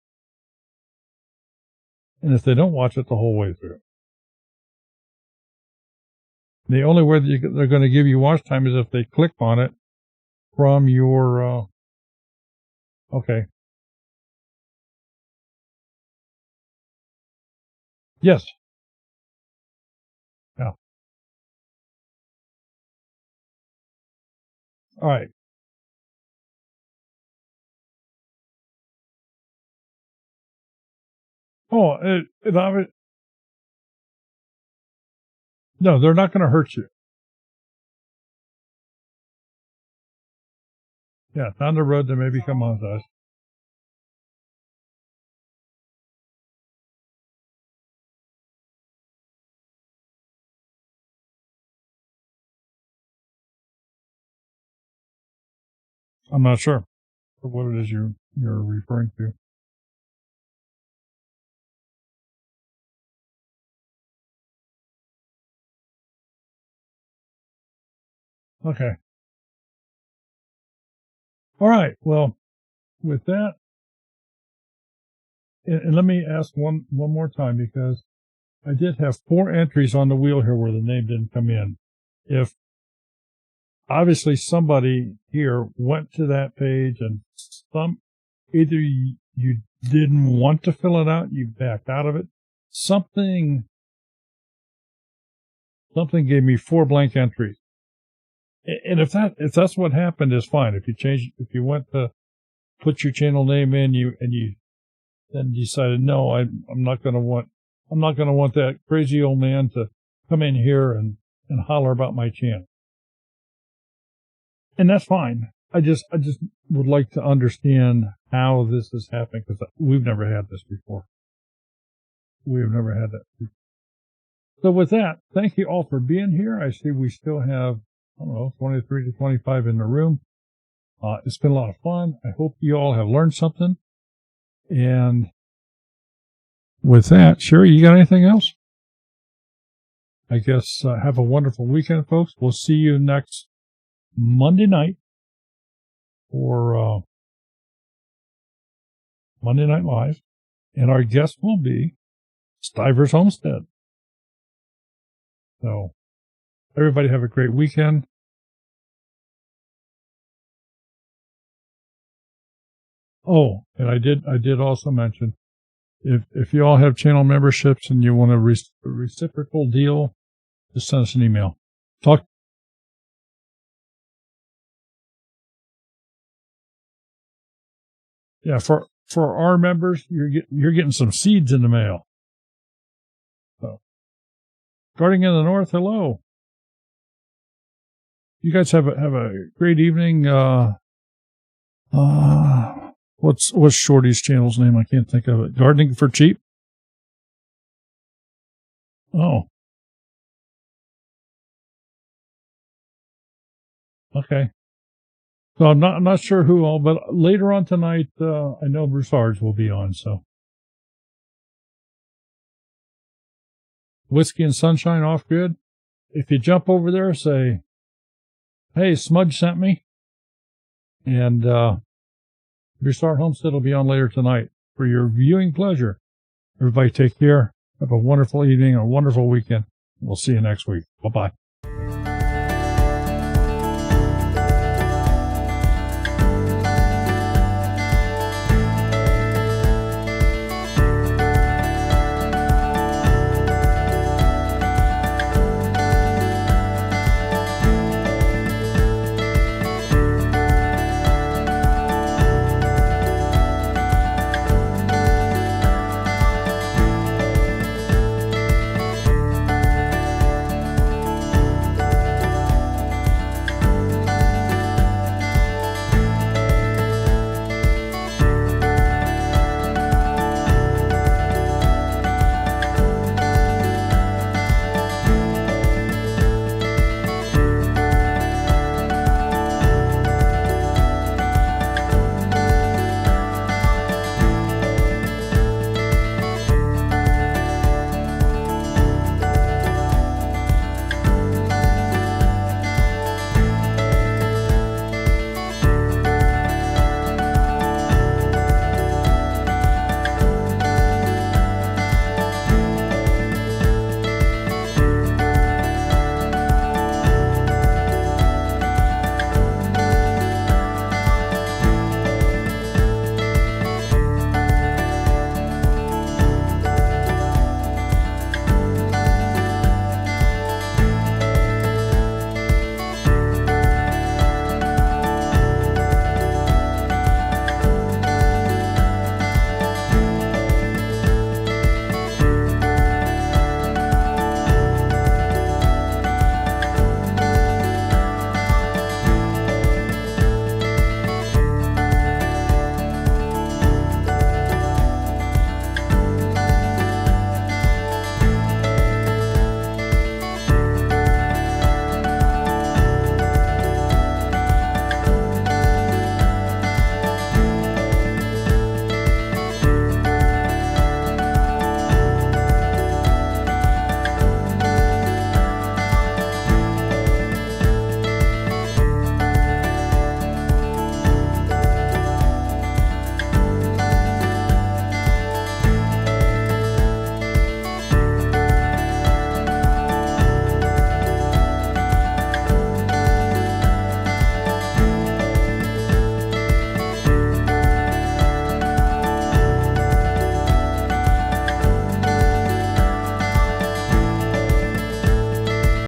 And if they don't watch it the whole way through, the only way that they're going to give you watch time is if they click on it from your, okay. Yes. Yeah. All right. Oh, no, they're not going to hurt you. Yeah, down the road they may become monetized. I'm not sure what it is you're referring to. Okay. All right. Well, with that, and let me ask one more time, because I did have 4 entries on the wheel here where the name didn't come in. If obviously somebody here went to that page and either you didn't want to fill it out, you backed out of it. Something gave me 4 blank entries. And if that's what happened, is fine. If you went to put your channel name in, you then decided, no, I'm not going to want that crazy old man to come in here and holler about my channel. And that's fine. I just would like to understand how this is happening, because we've never had this before. We've never had that before. So with that, thank you all for being here. I see we still have, 23 to 25 in the room. It's been a lot of fun. I hope you all have learned something. And with that, Sherry, you got anything else? I guess have a wonderful weekend, folks. We'll see you next Monday night for Monday Night Live. And our guest will be Stiver's Homestead. So everybody have a great weekend. Oh, and I did also mention, if you all have channel memberships and you want a reciprocal deal, just send us an email. Yeah, for our members, you're getting some seeds in the mail. So, starting in the north, hello. You guys have a great evening. What's Shorty's channel's name? I can't think of it. Gardening for Cheap? Oh. Okay. So I'm not sure who all, but later on tonight, I know Broussard's will be on, so. Whiskey and Sunshine off grid. If you jump over there, say, hey, Smudge sent me. And, Broussard Homestead will be on later tonight for your viewing pleasure. Everybody take care. Have a wonderful evening and a wonderful weekend. We'll see you next week. Bye-bye.